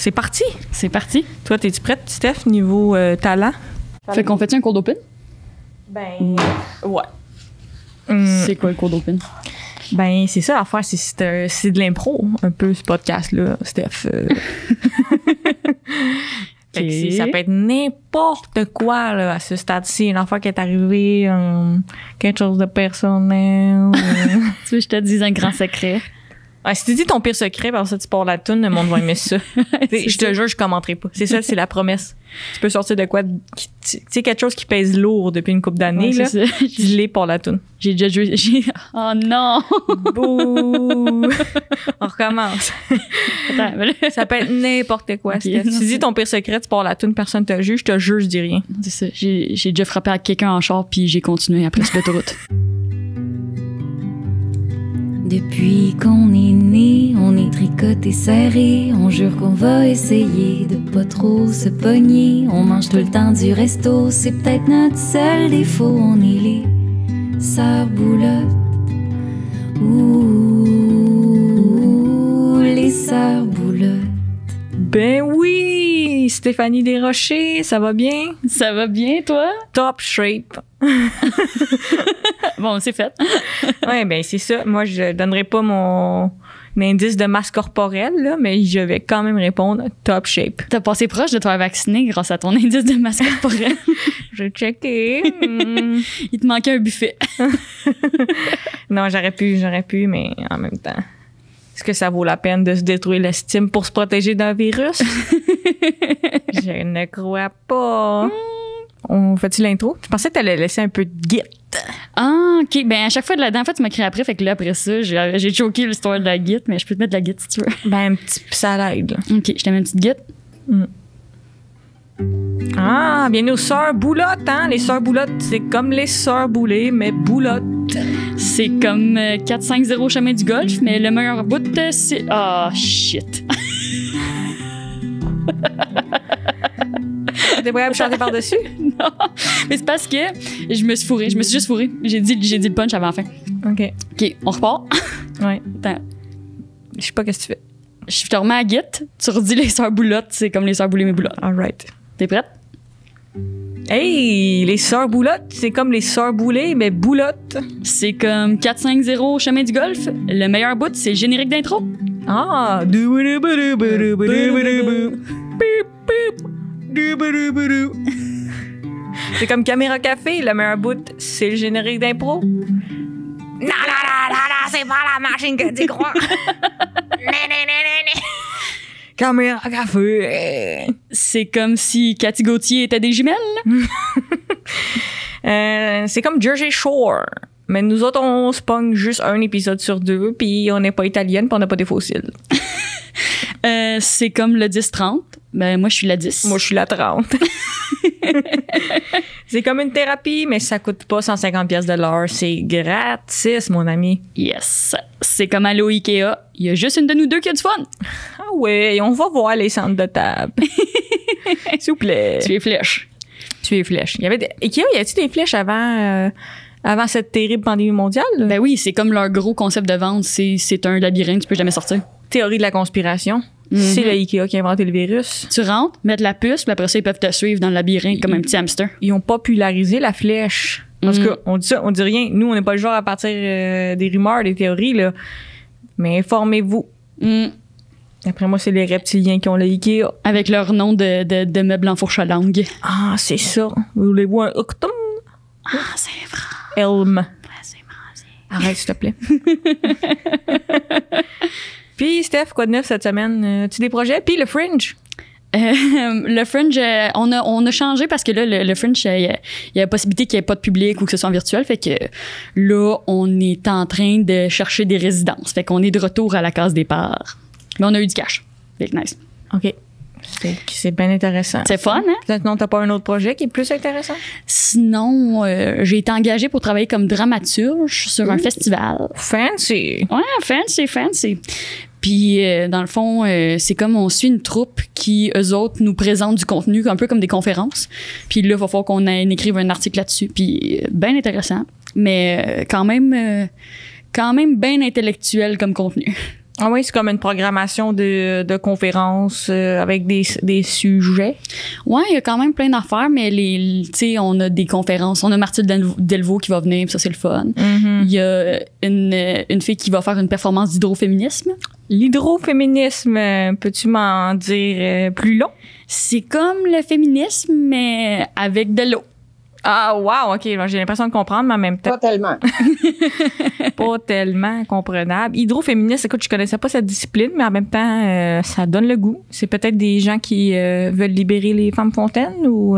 C'est parti! C'est parti. Toi, t'es-tu prête, Steph, niveau talent? Fait qu'on fait un cours d'open? Ben, ouais. C'est quoi le cours d'open? Ben, c'est ça l'affaire, c'est de l'impro, un peu, ce podcast-là, Steph. Fait que ça peut être n'importe quoi là, à ce stade-ci. Une affaire qui est arrivée, quelque chose de personnel. Tu veux que je te dise un grand secret? Ouais, si tu dis ton pire secret, par ça, tu pars la toune, le monde va aimer ça. Je te jure, je commenterai pas. C'est ça, c'est la promesse. Tu peux sortir de quoi? Tu sais, quelque chose qui pèse lourd depuis une couple d'années, là. Je l'ai pour la toune. J'ai déjà joué. Oh non! Bouh! On recommence. Attends, mais là... Ça peut être n'importe quoi. Okay, si tu dis ton pire secret, tu pars la toune, personne te juge, je te jure, je dis rien. C'est ça. J'ai déjà frappé à quelqu'un en char, puis j'ai continué après sur l'autoroute. Depuis qu'on est né, on est tricoté serré. On jure qu'on va essayer de pas trop se pogner. On mange tout le temps du resto, c'est peut-être notre seul défaut. On est les sœurs boulottes. Ouh, les sœurs boulottes. Ben oui! Stéphanie Desrochers, ça va bien? Ça va bien, toi? Top shape. Bon, c'est fait. Ouais, ben c'est ça. Moi, je donnerai pas mon indice de masse corporelle, là, mais je vais quand même répondre top shape. T'as passé proche de te faire vacciner grâce à ton indice de masse corporelle. J'ai checké. Il te manquait un buffet. Non, j'aurais pu, mais en même temps. Est-ce que ça vaut la peine de se détruire l'estime pour se protéger d'un virus? Je ne crois pas. On fait-tu l'intro? Je pensais que t'allais laisser un peu de guide. Ah, OK. Ben, à chaque fois, de la dernière fois, tu m'as crié après. Fait que là, après ça, j'ai choqué l'histoire de la guide, mais je peux te mettre de la guide si tu veux. Ben, un petit ça l'aide. OK, je te mets une petite guide. Ah, bienvenue aux sœurs boulottes, hein? Les sœurs boulottes, c'est comme les sœurs boulées, mais boulottes. C'est comme 4-5-0 chemin du golf, mais le meilleur bout, c'est... Ah, shit. T'es prêt à me chanter par-dessus? Non, mais c'est parce que je me suis fourrée. Je me suis juste fourrée. J'ai dit le punch avant la fin. OK. OK, on repart. Ouais. Attends. Je sais pas qu'est-ce que tu fais. Je te remets à guette. Tu redis les sœurs boulottes. C'est comme les sœurs boulées, mais boulottes. All right. T'es prête? Hey, les sœurs boulottes, c'est comme les sœurs boulées, mais boulottes. C'est comme 4-5-0 chemin du golf. Le meilleur bout, c'est le générique d'intro. Ah! C'est comme Caméra Café, le meilleur bout, c'est le générique d'impro. Non, c'est pas la machine que tu crois. Caméra Café. C'est comme si Cathy Gauthier était des jumelles. C'est comme Jersey Shore. Mais nous autres, on se pogne juste un épisode sur 2, puis on n'est pas italienne, puis on n'a pas des fossiles. C'est comme le 10-30. Ben, moi, je suis la 10. Moi, je suis la 30. C'est comme une thérapie, mais ça coûte pas 150 pièces de l'heure. C'est gratis, mon ami. Yes. C'est comme aller au Ikea. Il y a juste une de nous deux qui a du fun. Ah ouais, on va voir les centres de table. S'il vous plaît. Tu es flèche. Il y avait Ikea, y avait-tu des flèches avant cette terrible pandémie mondiale? Ben oui, c'est comme leur gros concept de vente. C'est un labyrinthe, tu peux jamais sortir. Théorie de la conspiration. C'est le Ikea qui a inventé le virus. Tu rentres, mettre la puce, puis après ça, ils peuvent te suivre dans le labyrinthe comme un petit hamster. Ils ont popularisé la flèche. En tout cas, on dit ça, on dit rien. Nous, on n'est pas le genre à partir des rumeurs, des théories, là. Mais informez-vous. Après moi, c'est les reptiliens qui ont le Ikea. Avec leur nom de meuble en fourche à langue. Ah, c'est ça. Voulez-vous un octum? Ah, c'est vrai. Elm. C'est vrai. Arrête, s'il te plaît. Puis, Steph, quoi de neuf cette semaine? As-tu des projets? Puis le Fringe? Le Fringe, on a changé parce que là, le Fringe, il y a la possibilité qu'il n'y ait pas de public ou que ce soit en virtuel. Fait que là, on est en train de chercher des résidences. Fait qu'on est de retour à la case départ. Mais on a eu du cash. Fait que nice. OK. C'est bien intéressant. C'est fun, hein? Peut-être non, t'as pas un autre projet qui est plus intéressant? Sinon, j'ai été engagée pour travailler comme dramaturge sur un festival. Fancy! Ouais, fancy. Puis, dans le fond, c'est comme on suit une troupe qui, eux autres, nous présentent du contenu, un peu comme des conférences. Puis là, il va falloir qu'on écrive un article là-dessus. Puis, bien intéressant, mais quand même bien intellectuel comme contenu. Ah oui, c'est comme une programmation de conférences avec des sujets. Ouais, il y a quand même plein d'affaires, mais tu sais, on a des conférences. On a Marthe Delvaux qui va venir, ça, c'est le fun. Mm-hmm. Il y a une fille qui va faire une performance d'hydroféminisme. L'hydroféminisme, peux-tu m'en dire plus long? C'est comme le féminisme, mais avec de l'eau. Ah, wow, OK. J'ai l'impression de comprendre, mais en même temps. Pas tellement. Pas tellement comprenable. Hydroféministe, écoute, je connaissais pas cette discipline, mais en même temps, ça donne le goût. C'est peut-être des gens qui veulent libérer les femmes fontaines ou...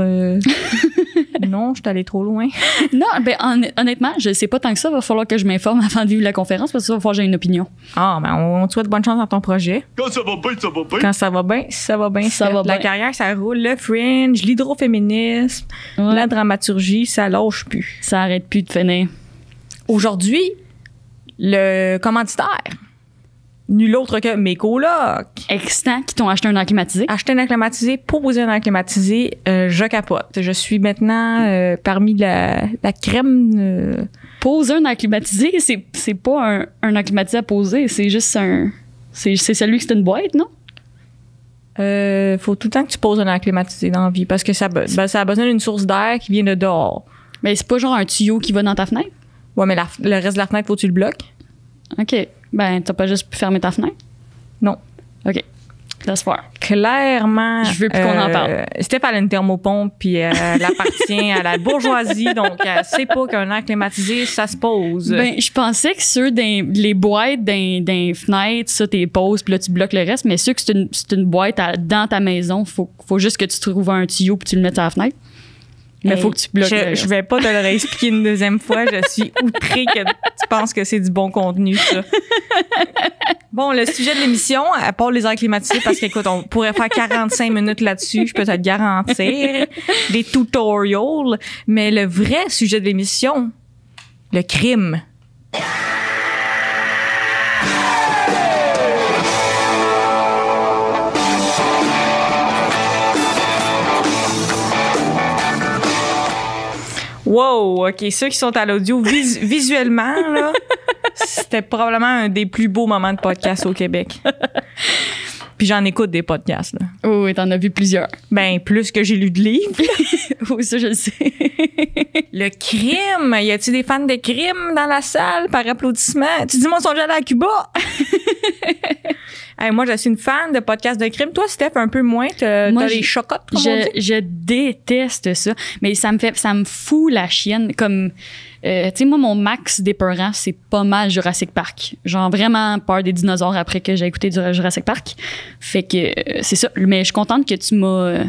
Non, je suis allée trop loin. Non, ben honnêtement, je sais pas tant que ça. Il va falloir que je m'informe avant de vivre la conférence parce que ça va falloir que j'ai une opinion. Ah, ben on te souhaite bonne chance dans ton projet. Quand ça va bien, ça va bien. Quand ça va bien, ça va bien. Ça va La bien. carrière, ça roule. Le fringe, l'hydroféminisme, Ouais. la dramaturgie, ça lâche plus. Ça arrête plus de finir. Aujourd'hui, le commanditaire, nul autre que mes colocs. Extant qui t'ont acheté un air climatisé. Acheter un air climatisé, proposer un air climatisé, je capote. Je suis maintenant parmi la crème. Poser un air climatisé, c'est pas un air climatisé à poser, c'est juste c'est celui qui c'est une boîte, non? Faut tout le temps que tu poses un air climatisé dans la vie parce que ça a besoin d'une source d'air qui vient de dehors. Mais c'est pas genre un tuyau qui va dans ta fenêtre? Ouais, mais le reste de la fenêtre, faut que tu le bloques? OK. Ben, t'as pas juste pu fermer ta fenêtre? Non. OK. Laisse faire. Clairement. Je veux plus qu'on en parle. Steph, elle a une thermopompe, puis elle appartient à la bourgeoisie, donc elle sait pas qu'un air climatisé, ça se pose. Ben, je pensais que ceux les boîtes d'un fenêtre, ça, t'es poses, puis là, tu bloques le reste, mais ceux que c'est une boîte dans ta maison, faut juste que tu trouves un tuyau puis tu le mettes à la fenêtre. Mais faut que tu bloques le reste. Je vais pas te le réexpliquer une deuxième fois. Je suis outrée que tu penses que c'est du bon contenu, ça. Bon, le sujet de l'émission, à part les airs climatisés, parce qu'écoute, on pourrait faire 45 minutes là-dessus, je peux te le garantir. Des tutorials. Mais le vrai sujet de l'émission, le crime. Wow, OK. Ceux qui sont à l'audio, visuellement, là, c'était probablement un des plus beaux moments de podcast au Québec. Puis j'en écoute des podcasts, là. Oh, t'en as vu plusieurs. Ben, plus que j'ai lu de livres. Oui, ça, je le sais. Le crime. Y a-t-il des fans de crime dans la salle par applaudissement? Tu dis, moi, ils sont déjà allés à Cuba. Hey, moi, je suis une fan de podcasts de crime. Toi, Steph, un peu moins. T'as les chocottes, comme on dit. Je déteste ça. Mais ça me fout la chienne. Comme, tu sais, moi, mon max d'épeurant, c'est pas mal Jurassic Park. Genre, vraiment peur des dinosaures après que j'ai écouté du Jurassic Park. Fait que, c'est ça. Mais je suis contente que tu m'as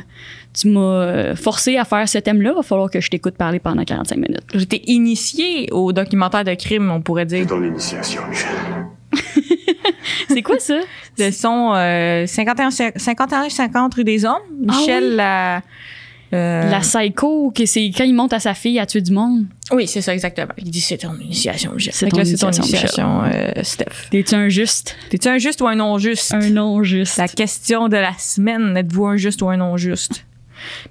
forcé à faire ce thème-là. Il va falloir que je t'écoute parler pendant 45 minutes. J'étais initiée au documentaire de crime, on pourrait dire. C'est ton initiation, Michel. C'est quoi ça? De son 51-50 rue des Hommes. Michel, Ah oui. La psycho, que c'est quand il monte à sa fille à tuer du monde. Oui, c'est ça, exactement. Il dit c'est ton initiation, Michel. C'est Fait que ton là, c'est ton initiation, initiation, Steph. T'es-tu un juste? T'es-tu un juste ou un non-juste? Un non-juste. La question de la semaine, êtes-vous un juste ou un non-juste?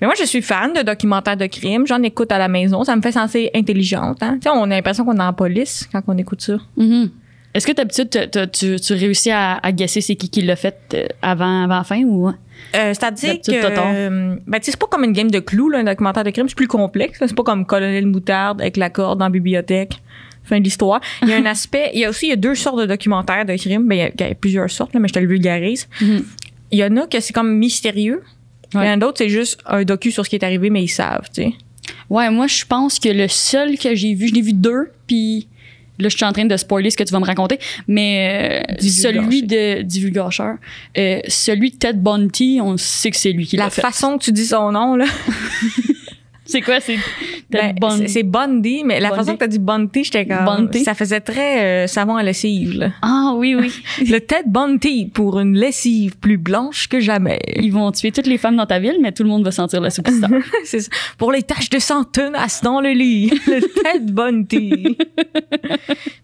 Mais moi, je suis fan de documentaires de crime. J'en écoute à la maison. Ça me fait sentir intelligente. Hein? Tu sais, on a l'impression qu'on est dans la police quand on écoute ça. Mm-hmm. Est-ce que d'habitude, tu réussis à guesser c'est qui l'a fait avant la fin ou? C'est-à-dire D'habitude, que t'as tort. ben, tu sais, c'est pas comme une game de clous, là, un documentaire de crime. C'est plus complexe. là. C'est pas comme Colonel Moutarde avec la corde dans la bibliothèque. Fin de l'histoire. Il y a un aspect... Il y a deux sortes de documentaires de crime. Ben, il y a plusieurs sortes, là, mais je te le vulgarise. Mm-hmm. Il y en a que c'est comme mystérieux. Ouais. Il y en a d'autres, c'est juste un docu sur ce qui est arrivé, mais ils savent, tu sais. Ouais, moi, je pense que le seul que j'ai vu, je l'ai vu 2, puis là, je suis en train de spoiler ce que tu vas me raconter, mais celui de divulgacheur, celui de Ted Bundy, on sait que c'est lui qui La l'a fait. façon que tu dis son nom, là. C'est quoi? C'est Ted Ben, Bundy. c'est Bundy, mais la Bundy. façon que t'as dit Bundy, j'étais comme... Bundy. Ça faisait très savon à lessive, là. Ah oui, oui. Le Ted Bundy pour une lessive plus blanche que jamais. Ils vont tuer toutes les femmes dans ta ville, mais tout le monde va sentir la soupe star. C'est ça. Pour les taches de sang tenaces dans le lit. Le Ted Bundy.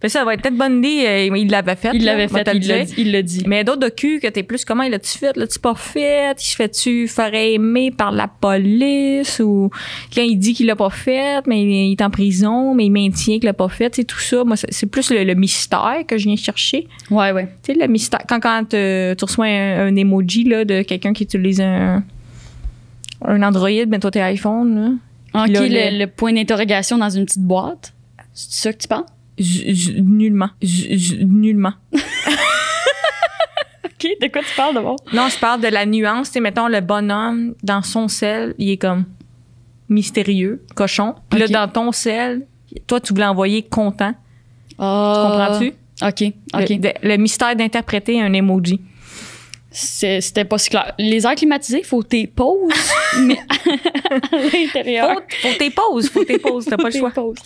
Fait ça va être Ted Bundy, il l'avait fait. Il là, l'avait moi, fait, te le il l'a dire. dit. Il l'a dit. Mais il y a d'autres docus que t'es plus comment il l'a-tu fait, l'as-tu pas fait, il se fait-tu faire aimer par la police ou Quand il dit qu'il l'a pas fait, mais il est en prison, mais il maintient qu'il l'a pas fait. C'est tout ça. Moi, c'est plus le mystère que je viens chercher. Ouais. Tu sais, le mystère. Quand tu reçois un emoji là, de quelqu'un qui utilise un Android, ben toi, t'es iPhone. Là. OK, Là, le point d'interrogation dans une petite boîte. C'est ça que tu penses? Nullement. Nullement. OK, de quoi tu parles d'abord? Non, je parle de la nuance. Tu sais, mettons, le bonhomme, dans son sel, il est comme mystérieux, cochon. Puis OK. là, dans ton sel, toi, tu voulais envoyer content. Ah. Tu comprends-tu? OK. Le mystère d'interpréter un emoji. C'était pas si clair. Les airs climatisés, faut tes pauses, mais à l'intérieur. Faut tes pauses, t'as pas le choix. Pauses.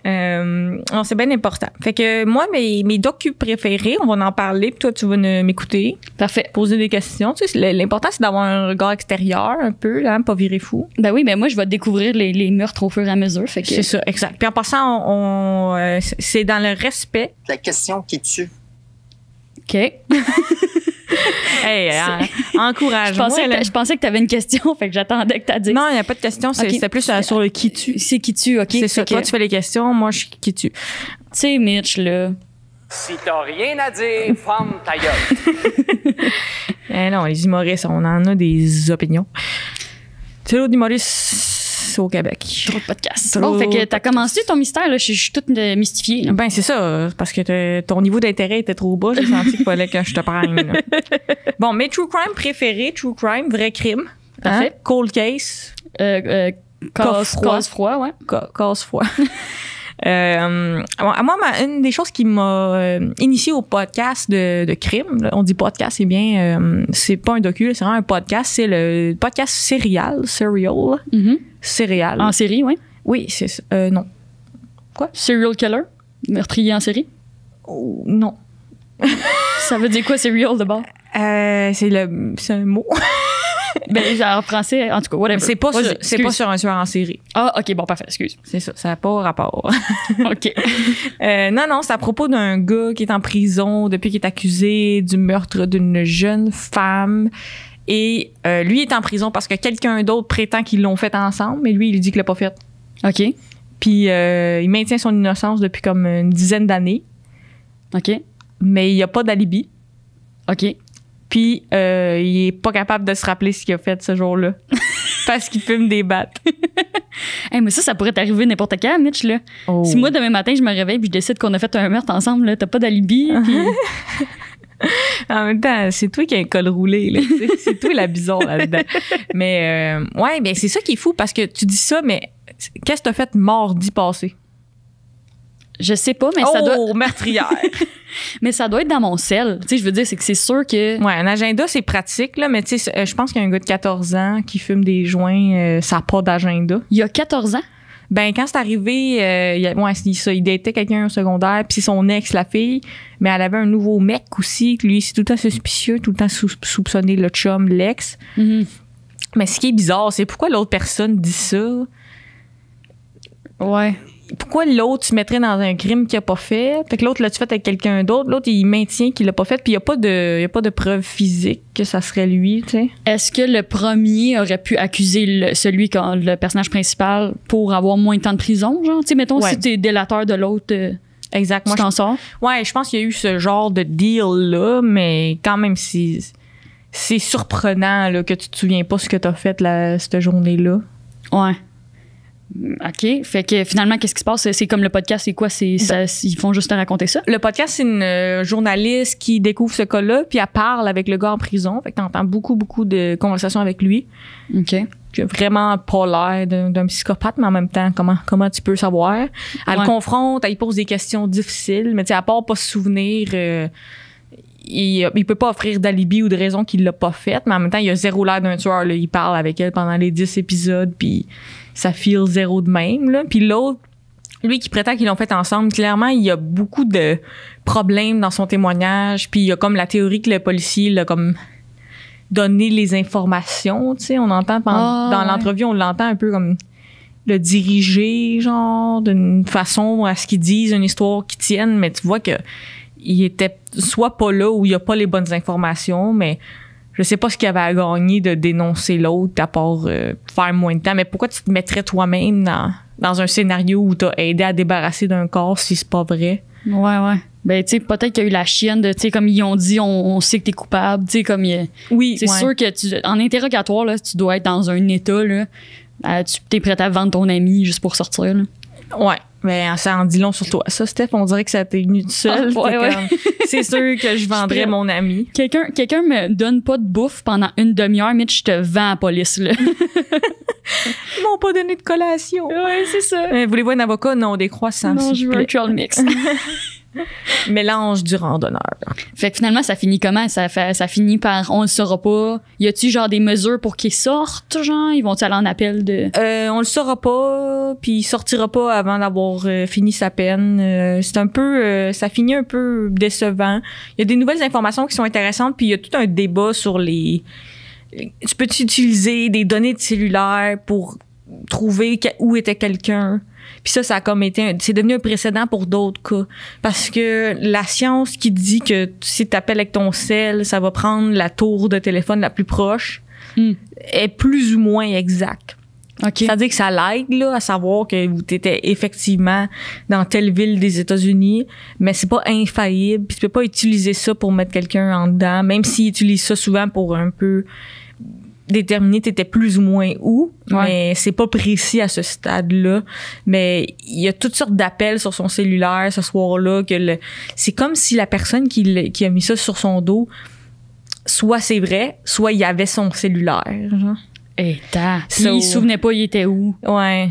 Non, c'est bien important. Fait que moi, mes docus préférés, on va en parler, puis toi, tu vas m'écouter, Parfait. poser des questions. Tu sais, l'important, c'est d'avoir un regard extérieur, un peu, là, pas virer fou. Ben oui, ben moi, je vais découvrir les meurtres au fur et à mesure. Fait que... C'est ça, exact. Puis en passant, c'est dans le respect. La question qui tue. OK. Hey, encourage-moi. Je pensais que tu avais une question, fait que j'attendais que tu dises. Non, il n'y a pas de question. C'était plus sur le qui tue. C'est qui tue, OK. C'est ça. Toi, tu fais les questions. Moi, je suis qui tue. Tu sais, Mitch, là. Si t'as rien à dire, ferme ta gueule. Non, les humoristes, on en a des opinions. C'est l'autre humoriste au Québec. Trop de podcasts. Trop Bon, fait que de t'as commencé ton mystère, là. Je suis toute mystifiée, là. Ben, c'est ça. Parce que ton niveau d'intérêt était trop bas. J'ai senti qu'il fallait que je te prenne. Là. Bon, mes true crime préférés. True crime, vrai crime. Parfait. Hein? Cold case. Cause froid, ouais. Cause froid. Moi, une des choses qui m'a initié au podcast de crime, là, on dit podcast, c'est bien, c'est pas un docu, c'est vraiment un podcast, c'est le podcast Serial. Mm-hmm. Serial. En série, ouais. Oui, c'est non. Serial killer? Meurtrier en série? Oh, non. Ça veut dire quoi, serial, d'abord? C'est un mot. Ben, en français, en tout cas, whatever. C'est pas sur un tueur en série. Ah, OK, bon, parfait, excuse. C'est ça, ça n'a pas rapport. OK. Non, c'est à propos d'un gars qui est en prison depuis qu'il est accusé du meurtre d'une jeune femme. Et lui est en prison parce que quelqu'un d'autre prétend qu'ils l'ont fait ensemble, mais lui, il dit qu'il l'a pas fait. OK. Puis il maintient son innocence depuis comme une dizaine d'années, OK. mais il n'y a pas d'alibi. OK. Puis il est pas capable de se rappeler ce qu'il a fait ce jour-là. Parce qu'il fume des battes. Hey, mais ça pourrait t'arriver n'importe quand, Mitch, là. Oh. Si moi, demain matin, je me réveille puis je décide qu'on a fait un meurtre ensemble, là, t'as pas d'alibi, puis... En même temps, c'est toi qui as un col roulé, là. C'est toi la bizarre là-dedans. Mais ouais, ben c'est ça qui est fou parce que tu dis ça, mais qu'est-ce que t'as fait mardi passé? Je sais pas, mais ça doit... meurtrière! Mais ça doit être dans mon sel. Tu sais, je veux dire, c'est que c'est sûr que... Ouais, un agenda, c'est pratique, là, mais tu sais, je pense qu'il y a un gars de 14 ans qui fume des joints, ça n'a pas d'agenda. Il y a 14 ans? Ben, quand c'est arrivé, il datait quelqu'un au secondaire, puis c'est son ex, la fille, mais elle avait un nouveau mec aussi, lui, c'est tout le temps suspicieux, tout le temps soupçonné le chum, l'ex. Mm-hmm. Mais ce qui est bizarre, c'est pourquoi l'autre personne dit ça. Ouais. Pourquoi l'autre se mettrait dans un crime qu'il a pas fait? Fait que l'autre l'a-tu fait avec quelqu'un d'autre? L'autre, il maintient qu'il l'a pas fait, puis il y a pas de preuve physique que ça serait lui, tu sais. Est-ce que le premier aurait pu accuser le personnage principal pour avoir moins de temps de prison, genre? Tu sais, mettons, Ouais. si t'es délateur de l'autre, Exact. tu Moi, t'en sors? ouais, je pense qu'il y a eu ce genre de deal-là, mais quand même, c'est surprenant là, que tu te souviens pas ce que t'as fait cette journée-là. Ouais. OK. Fait que finalement, qu'est-ce qui se passe? C'est comme le podcast, c'est quoi? Ils font juste te raconter ça? Le podcast, c'est une journaliste qui découvre ce cas-là, puis elle parle avec le gars en prison. Fait que t'entends beaucoup, beaucoup de conversations avec lui. OK. Qui a vraiment pas l'air d'un psychopathe, mais en même temps, comment tu peux savoir? Elle le confronte, elle lui pose des questions difficiles, mais tu sais, à part pas se souvenir, il peut pas offrir d'alibi ou de raison qu'il l'a pas fait, mais en même temps, il a zéro l'air d'un tueur. Là. Il parle avec elle pendant les 10 épisodes, puis ça feel zéro de même. Là. Puis l'autre, lui qui prétend qu'ils l'ont fait ensemble, clairement, il y a beaucoup de problèmes dans son témoignage, puis il y a comme la théorie que le policier l'a comme donné les informations, tu sais, on entend dans l'entrevue, on l'entend un peu comme le diriger, genre, d'une façon à ce qu'ils disent une histoire qui tienne, mais tu vois que il était soit pas là ou il a pas les bonnes informations, mais je sais pas ce qu'il y avait à gagner de dénoncer l'autre à part faire moins de temps, mais pourquoi tu te mettrais toi-même dans un scénario où t'as aidé à débarrasser d'un corps si c'est pas vrai? Ouais. Ben, tu sais, peut-être qu'il y a eu la chienne de, tu sais, comme ils ont dit, on sait que t'es coupable, tu sais, comme Oui, c'est sûr que en interrogatoire, là, tu dois être dans un état, là, tu t'es prête à vendre ton ami juste pour sortir, là. Ouais. Mais ça en dit long sur toi. Ça, Steph, on dirait que ça t'est venu tout seul. Ouais. C'est sûr que je vendrais mon ami. Quelqu'un me donne pas de bouffe pendant une demi-heure, Mitch, je te vends à la police, là. Ils m'ont pas donné de collation. Ouais, c'est ça. Voulez-vous un avocat? Non, des croissants. Non, je veux un plaît. trail mix. Mélange du randonneur. Fait que finalement, ça finit comment? Ça finit par on le saura pas. Y a-tu genre des mesures pour qu'ils sortent, genre? Ils vont-tu aller en appel de. On le saura pas, puis il sortira pas avant d'avoir fini sa peine. C'est un peu. Ça finit un peu décevant. Il y a des nouvelles informations qui sont intéressantes, puis il y a tout un débat sur les. Tu peux utiliser des données de cellulaire pour trouver où était quelqu'un? Puis ça a comme été c'est devenu un précédent pour d'autres cas. Parce que la science qui dit que si tu appelles avec ton cell, ça va prendre la tour de téléphone la plus proche, est plus ou moins exact. OK. C'est-à-dire que ça l'aide là, à savoir que tu étais effectivement dans telle ville des États-Unis, mais c'est pas infaillible. Puis tu peux pas utiliser ça pour mettre quelqu'un en dedans, même s'ils utilisent ça souvent pour un peu déterminer t'étais plus ou moins où, mais c'est pas précis à ce stade-là. Mais il y a toutes sortes d'appels sur son cellulaire ce soir-là que c'est comme si la personne qui a mis ça sur son dos, soit c'est vrai, soit il y avait son cellulaire, genre. Puis il se souvenait pas il était où. Ouais.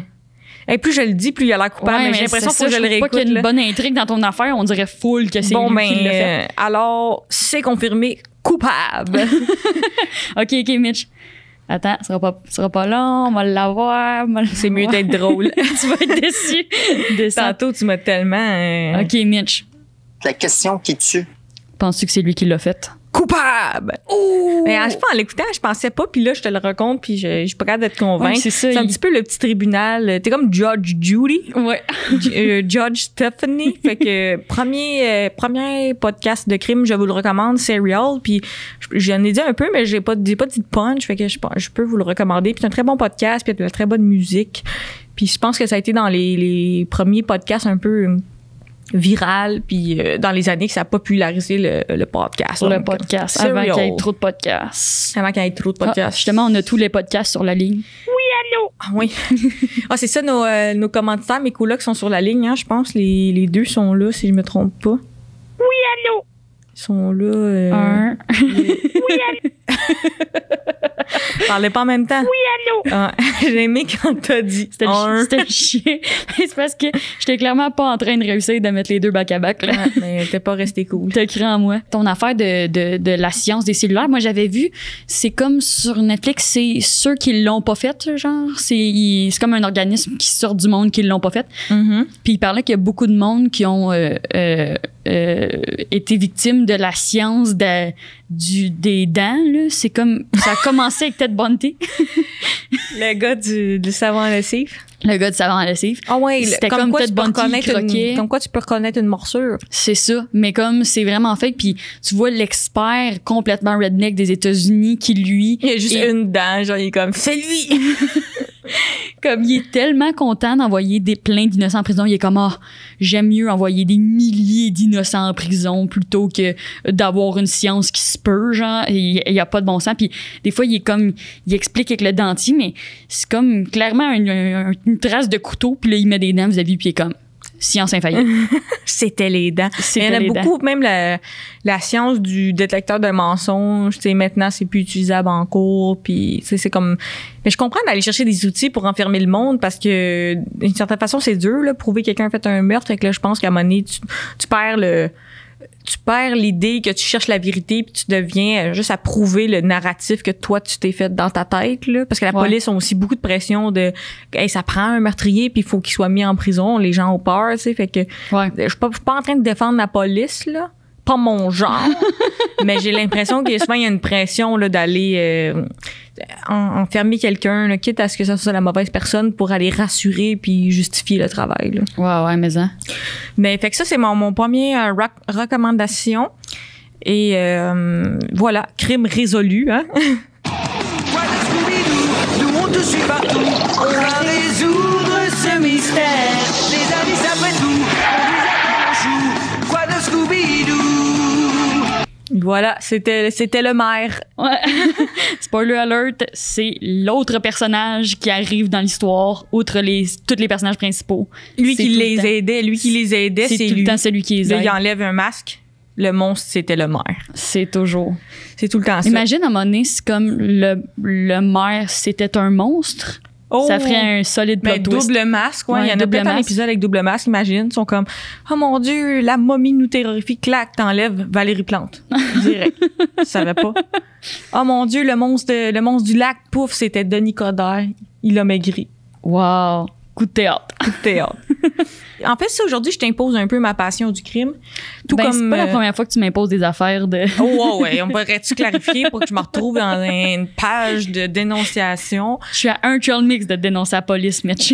Et plus je le dis, plus il a l'air coupable. Ouais, mais j'ai l'impression qu'il faut que je le réécoute. Pas qu'il y a une bonne intrigue dans ton affaire, on dirait full que c'est lui qui l'a fait. Alors, c'est confirmé coupable. OK, Mitch. Attends, ça sera pas long, on va l'avoir. C'est mieux d'être drôle. Tu vas être déçu. Tantôt, tu m'as tellement... OK, Mitch. La question qui tue. Penses-tu que c'est lui qui l'a fait? Coupable! Oh! Mais je pense, en l'écoutant, je pensais pas, puis là, je te le raconte, puis je suis pas capable de te convaincre. Ouais, c'est un petit peu le petit tribunal. T'es comme Judge Judy. Ouais. Judge Stephanie. Fait que premier podcast de crime, je vous le recommande, Serial. Puis j'en ai dit un peu, mais j'ai pas dit de punch. Fait que je peux vous le recommander. Puis c'est un très bon podcast, puis il y a de la très bonne musique. Puis je pense que ça a été dans les premiers podcasts un peu viral, puis dans les années que ça a popularisé le podcast. Le podcast, avant qu'il y ait trop de podcasts. Avant qu'il y ait trop de podcasts. Justement, on a tous les podcasts sur la ligne. Oui, allô? Ah oui. C'est ça, nos commanditaires, mes colocs sont sur la ligne, hein, je pense. Les deux sont là, si je me trompe pas. Oui, allô? Ils sont là. Oui, allô? Parlez pas en même temps. Oui, allô? J'ai aimé quand t'as dit. C'était chiant. C'est parce que j'étais clairement pas en train de réussir de mettre les deux back-à-back. Là. Ouais, mais t'es pas resté cool. T'as cru en moi. Ton affaire de la science des cellulaires, moi j'avais vu, c'est comme sur Netflix, c'est ceux qui l'ont pas fait, genre. C'est comme un organisme qui sort du monde qui l'ont pas fait. Mm-hmm. Puis il parlait qu'il y a beaucoup de monde qui ont été victimes de la science des dents. Là. C'est comme ça a commencé avec Ted Bundy. Le gars du savon à lessive. Le gars du savon à lessive. Ah ouais, c'était comme quoi Ted Bundy qui croquait. Comme quoi tu peux reconnaître une morsure. C'est ça. Mais comme c'est vraiment fake, puis tu vois l'expert complètement redneck des États-Unis qui, lui... Il y a juste une dent, genre il est comme « c'est lui! » Comme il est tellement content d'envoyer plein d'innocents en prison, il est comme j'aime mieux envoyer des milliers d'innocents en prison plutôt que d'avoir une science qui se peut, genre, il y a pas de bon sens. Puis des fois il explique avec le dentier, mais c'est comme clairement une trace de couteau, puis là il met des dents vis-à-vis, puis il est comme science infaillible. C'était les dents. Il y en a beaucoup, même la science du détecteur de mensonges, tu sais, maintenant, c'est plus utilisable en cours, puis c'est comme... Mais je comprends d'aller chercher des outils pour enfermer le monde, parce que, d'une certaine façon, c'est dur, là, prouver que quelqu'un a fait un meurtre, fait que là, je pense qu'à un moment donné, tu perds l'idée que tu cherches la vérité, puis tu deviens juste à prouver le narratif que toi tu t'es fait dans ta tête, là, parce que la police ont aussi beaucoup de pression de hey, ça prend un meurtrier puis il faut qu'il soit mis en prison, les gens ont peur, tu sais, fait que je suis pas en train de défendre la police là, pas mon genre, mais j'ai l'impression que souvent il y a une pression là d'aller enfermer quelqu'un là, quitte à ce que ça soit la mauvaise personne pour aller rassurer puis justifier le travail là. Ouais mais ça. Mais fait que ça c'est mon premier recommandation. Et voilà, crime résolu, hein? Quoi de Scooby-Doo? Nous on te suit partout. On va résoudre ce mystère. Les indices après tout, on vous attend en chou. Quoi de Scooby-Doo? Voilà, c'était le maire. Ouais. Spoiler alert, c'est l'autre personnage qui arrive dans l'histoire, outre tous les personnages principaux. Lui C'est qui tout les le temps- aidait, c'est C'est tout lui. le temps celui qui les Là, aide. il enlève un masque. Le monstre, c'était le maire. C'est toujours. C'est tout le temps ça. Imagine à un moment donné, c'est comme le maire, c'était un monstre. Oh! Ça ferait un solide plot Mais twist. double masque, ouais. Ouais, Il y en a double peut-être un masque. épisode avec double masque, imagine. Ils sont comme, oh mon Dieu, la momie nous terrifie, clac, t'enlèves Valérie Plante. Direct. Je savais pas. Oh mon Dieu, le monstre du lac, pouf, c'était Denis Coderre. Il a maigri. Wow. Coup de théâtre. Coup de théâtre. En fait, ça, aujourd'hui, je t'impose un peu ma passion du crime. Tout Ben, comme. c'est pas la première fois que tu m'imposes des affaires de. Oh, ouais. On pourrait-tu clarifier pour que je me retrouve dans une page de dénonciation? Je suis à un trail mix de dénoncer la police, Mitch.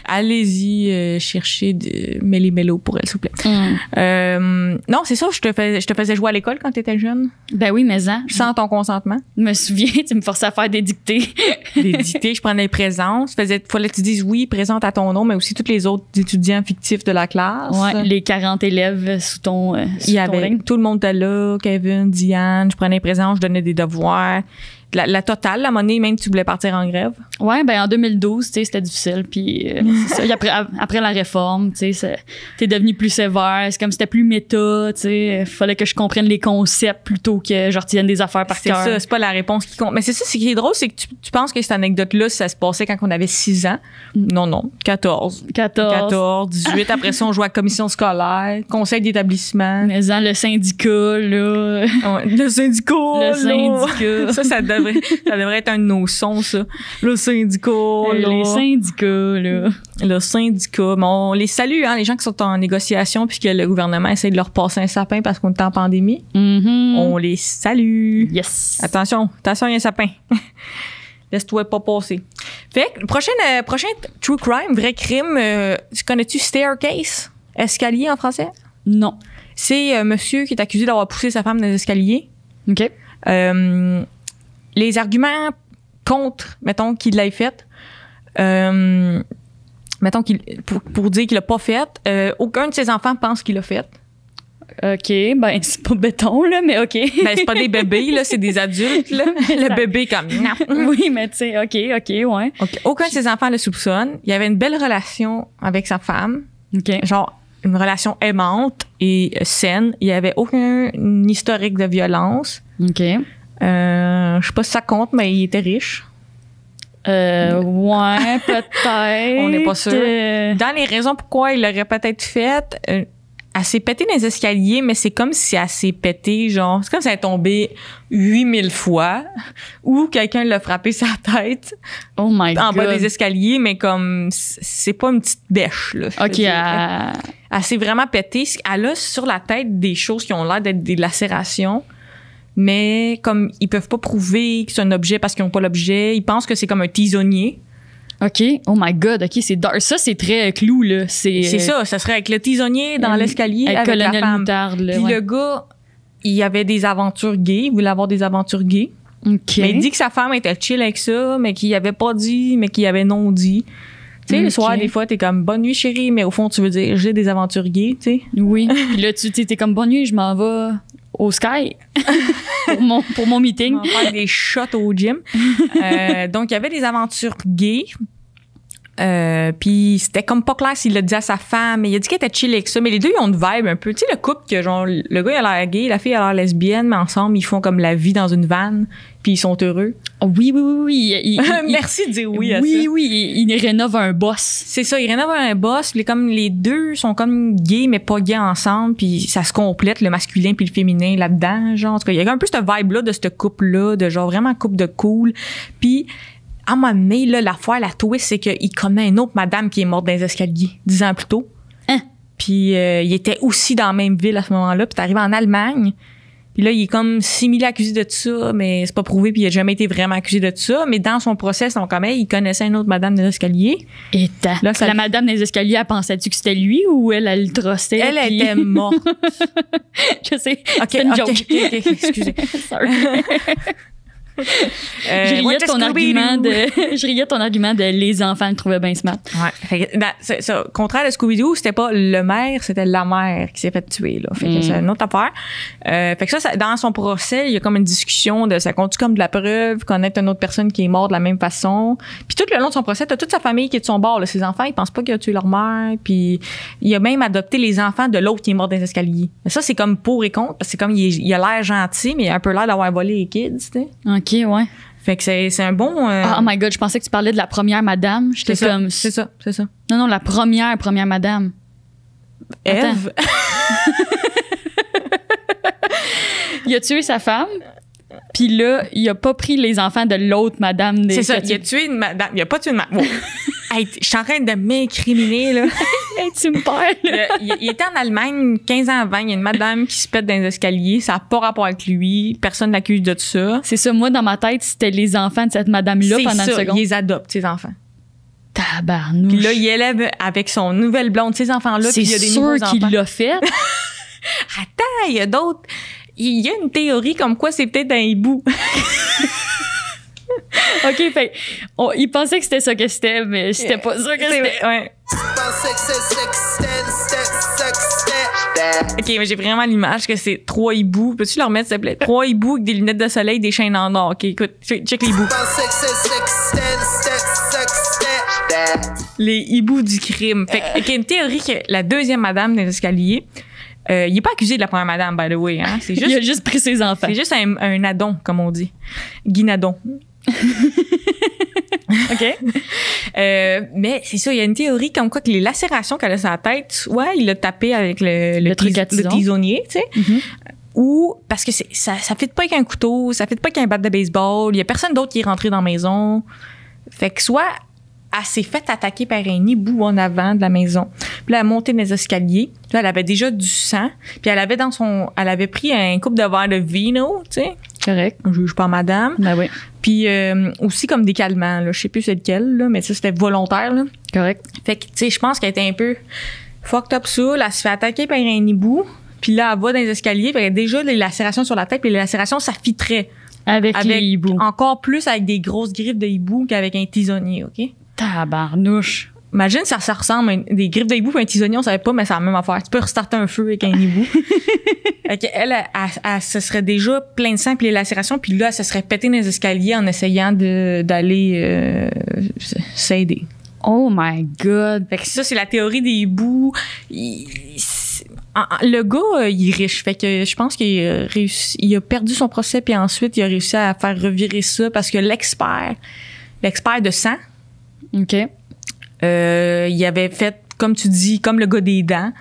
Allez-y chercher de Méli-Mélo pour elle, s'il vous plaît. Non, c'est ça, je te faisais jouer à l'école quand t'étais jeune, Ben oui, mais hein. sans ton consentement. Je me souviens, tu me forçais à faire des dictées. Des dictées, je prenais les présences. Fallait que tu dises oui, présente à ton nom, mais aussi tous les autres étudiants fictifs de la classe. Ouais, les 40 élèves sous ton Il y avait, règne. tout le monde était là, Kevin, Diane, je prenais les présences, je donnais des devoirs. La totale, la monnaie, même tu voulais partir en grève. Ouais, ben en 2012, tu sais, c'était difficile. Puis c'est ça. Puis après la réforme, tu sais, t'es devenu plus sévère. C'est comme c'était plus méta, tu sais. Fallait que je comprenne les concepts plutôt que je retienne des affaires par C'est cœur. ça, c'est pas la réponse qui compte. Mais c'est ça, ce qui est drôle, c'est que tu penses que cette anecdote-là, ça se passait quand on avait 6 ans. Non, 14. 14. 18. Après ça, on jouait à la commission scolaire, conseil d'établissement. Mais hein, le syndicat, là. Ouais, le syndicat. Le là. syndicat. Ça devrait être un de nos sons, ça. Le syndicat. Là. Les syndicats, là. Le syndicat. Mais on les salue, hein, les gens qui sont en négociation puis que le gouvernement essaie de leur passer un sapin parce qu'on est en pandémie. Mhm. On les salue. Yes. Attention, il y a un sapin. Laisse-toi pas passer. Fait que, prochain true crime, vrai crime, connais-tu Staircase? Escalier en français? Non. C'est un monsieur qui est accusé d'avoir poussé sa femme dans les escaliers. OK. Les arguments contre, mettons, qu'il l'ait fait, mettons, pour dire qu'il l'a pas fait, aucun de ses enfants pense qu'il l'a fait. OK. Ben, c'est pas béton, là, mais OK. Ben, c'est pas des bébés, là, c'est des adultes, là. Le bébé, comme, non. Oui, mais tu sais, OK, ouais. OK. Aucun de ses enfants le soupçonne. Il avait une belle relation avec sa femme. OK. Genre, une relation aimante et saine. Il n'y avait aucun historique de violence. OK. Je sais pas si ça compte, mais il était riche. Ouais, peut-être. On n'est pas sûr. Dans les raisons pourquoi il l'aurait peut-être fait, elle s'est pétée dans les escaliers, mais c'est comme si elle s'est pétée, genre, c'est comme si elle est tombée 8000 fois ou quelqu'un l'a frappé sa tête Oh my en God. bas des escaliers, mais comme, c'est pas une petite bêche, là. OK, Elle s'est vraiment pétée. Elle a sur la tête des choses qui ont l'air d'être des lacérations, mais comme ils peuvent pas prouver que c'est un objet parce qu'ils ont pas l'objet, ils pensent que c'est comme un tisonnier. OK. Oh my God. OK, c'est dark. Ça, c'est très clou, là. C'est Ça serait avec le tisonnier dans l'escalier avec la Colonel femme. Moutarde, là. Puis Ouais. le gars, il avait des aventures gays, il voulait avoir des aventures gays. OK. Mais il dit que sa femme était chill avec ça, mais qu'il avait pas dit, mais qu'il avait non dit. Tu sais, le Ok. soir, des fois, t'es comme bonne nuit, chérie, mais au fond, tu veux dire j'ai des aventures gays, tu sais. Oui. Puis là, tu t'es comme bonne nuit, je m'en vais au Sky pour mon meeting. On va faire des shots au gym. Donc, il y avait des aventures gays. Puis c'était comme pas clair s'il l'a dit à sa femme, mais il a dit qu'il était chill avec ça. Mais les deux, ils ont une vibe un peu. Tu sais, le couple que genre, le gars, il a l'air gay, la fille a l'air lesbienne, mais ensemble, ils font comme la vie dans une vanne, puis ils sont heureux. Oh, oui. Merci de dire oui à ça. Oui, il rénove un boss. C'est ça, ils rénovent un boss. Comme les deux sont comme gays, mais pas gays ensemble, puis ça se complète, le masculin puis le féminin là-dedans. Genre, en tout cas, il y a un peu cette vibe-là de ce couple-là, de genre vraiment couple de cool. Puis, à un moment donné, là, l'affaire, la twist, c'est qu'il connaît une autre madame qui est morte dans les escaliers 10 ans plus tôt. Hein? Puis il était aussi dans la même ville à ce moment-là. Puis t'arrives en Allemagne, Puis là, il est comme similé accusé de ça, mais c'est pas prouvé, puis il a jamais été vraiment accusé de ça. Mais dans son procès, son quand même, il connaissait une autre madame des escaliers. Et Là, ça- la madame des escaliers, elle pensait-tu que c'était lui ou elle le trustait? Elle puis- était morte. Je sais, OK, c'était une OK, joke. OK, excusez. Sorry. Je riais de ton argument de les enfants le trouvaient bien smart. Ouais. Fait que, c'est ça. Contraire de Scooby-Doo, c'était pas le maire, c'était la mère qui s'est fait tuer, là. Fait que c'est une autre affaire. Fait que ça, dans son procès, il y a comme une discussion de ça compte comme de la preuve, connaître une autre personne qui est morte de la même façon. Puis tout le long de son procès, t'as toute sa famille qui est de son bord, là. Ses enfants, ils pensent pas qu'il a tué leur mère. Puis il a même adopté les enfants de l'autre qui est mort dans les escaliers. Mais ça, c'est comme pour et contre, parce que c'est comme il a l'air gentil, mais il a un peu l'air d'avoir volé les kids, tu sais. OK, ouais. Fait que c'est un bon. Oh my God, je pensais que tu parlais de la première madame. J'étais c'est ça, comme... c'est ça. Non, la première madame. Ève. Il a tué sa femme, puis là, il a pas pris les enfants de l'autre madame. C'est ça, il a tué une madame. Il a pas tué une madame. Wow. Hey, je suis en train de m'incriminer, là. Hey, tu me perds, là. Il était en Allemagne 15 ans avant. Il y a une madame qui se pète dans les escaliers. Ça n'a pas rapport avec lui. Personne l'accuse de ça. C'est ça, moi, dans ma tête, c'était les enfants de cette madame-là C'est pendant ça, une seconde. il les adopte, ses enfants. Tabarnouche. Puis là, il élève avec son nouvelle blonde ses enfants-là. c'est Puis il y a des sûr nouveaux qu'il enfants. l'a fait. Attends, il y a d'autres. Il y a une théorie comme quoi c'est peut-être un hibou. OK, fait il pensait que c'était ça que c'était, mais c'était pas ça que c'était. Ouais. OK, mais j'ai vraiment l'image que c'est 3 hiboux. Peux-tu leur mettre, s'il te plaît? 3 hiboux avec des lunettes de soleil, des chaînes en or. OK, écoute, check les hiboux. Les hiboux du crime. Fait qu'il y a une théorie que la deuxième madame des escaliers, il est pas accusé de la première madame, by the way. Hein? C'est Il a juste pris ses enfants. c'est juste un adon, comme on dit. Guinadon. OK. Mais c'est ça, il y a une théorie comme quoi que les lacérations qu'elle a sur la tête, ouais, il l'a tapé avec le truc à le tison. tisonnier, tu sais. Ou parce que ça fit pas avec un couteau, ça fit pas avec un bat de baseball, il y a personne d'autre qui est rentré dans la maison. Fait que soit elle s'est fait attaquer par un hibou en avant de la maison. Puis là, elle a monté dans les escaliers. Puis là, elle avait déjà du sang. Puis elle avait pris un coupe de verre de vino, tu sais. Correct. Je juge pas madame. Ben oui. Puis aussi comme des calmants, là. Je sais plus c'est lequel, là, mais ça, c'était volontaire, là. Correct. Fait que, tu sais, je pense qu'elle était un peu fucked up ça. Elle se fait attaquer par un hibou. Puis là, elle va dans les escaliers. Puis elle a déjà des lacérations sur la tête. Puis les lacérations, ça fitterait. Avec les hiboux. Encore plus avec des grosses griffes de hibou qu'avec un tisonnier, OK? Tabarnouche. Imagine, ça ressemble à des griffes de hibou et un tisonnier, on savait pas, mais c'est la même affaire. Tu peux restarter un feu avec un hibou. Fait qu'elle, elle se serait déjà plein de sang puis les lacérations. Puis là, elle se serait pété dans les escaliers en essayant d'aller s'aider. Oh my God. Fait que ça, c'est la théorie des hiboux. Le gars, il est riche. Fait que je pense qu'il a réussi. Il a perdu son procès, puis ensuite, il a réussi à faire revirer ça parce que l'expert de sang, OK. il avait fait, comme tu dis, comme le gars des dents.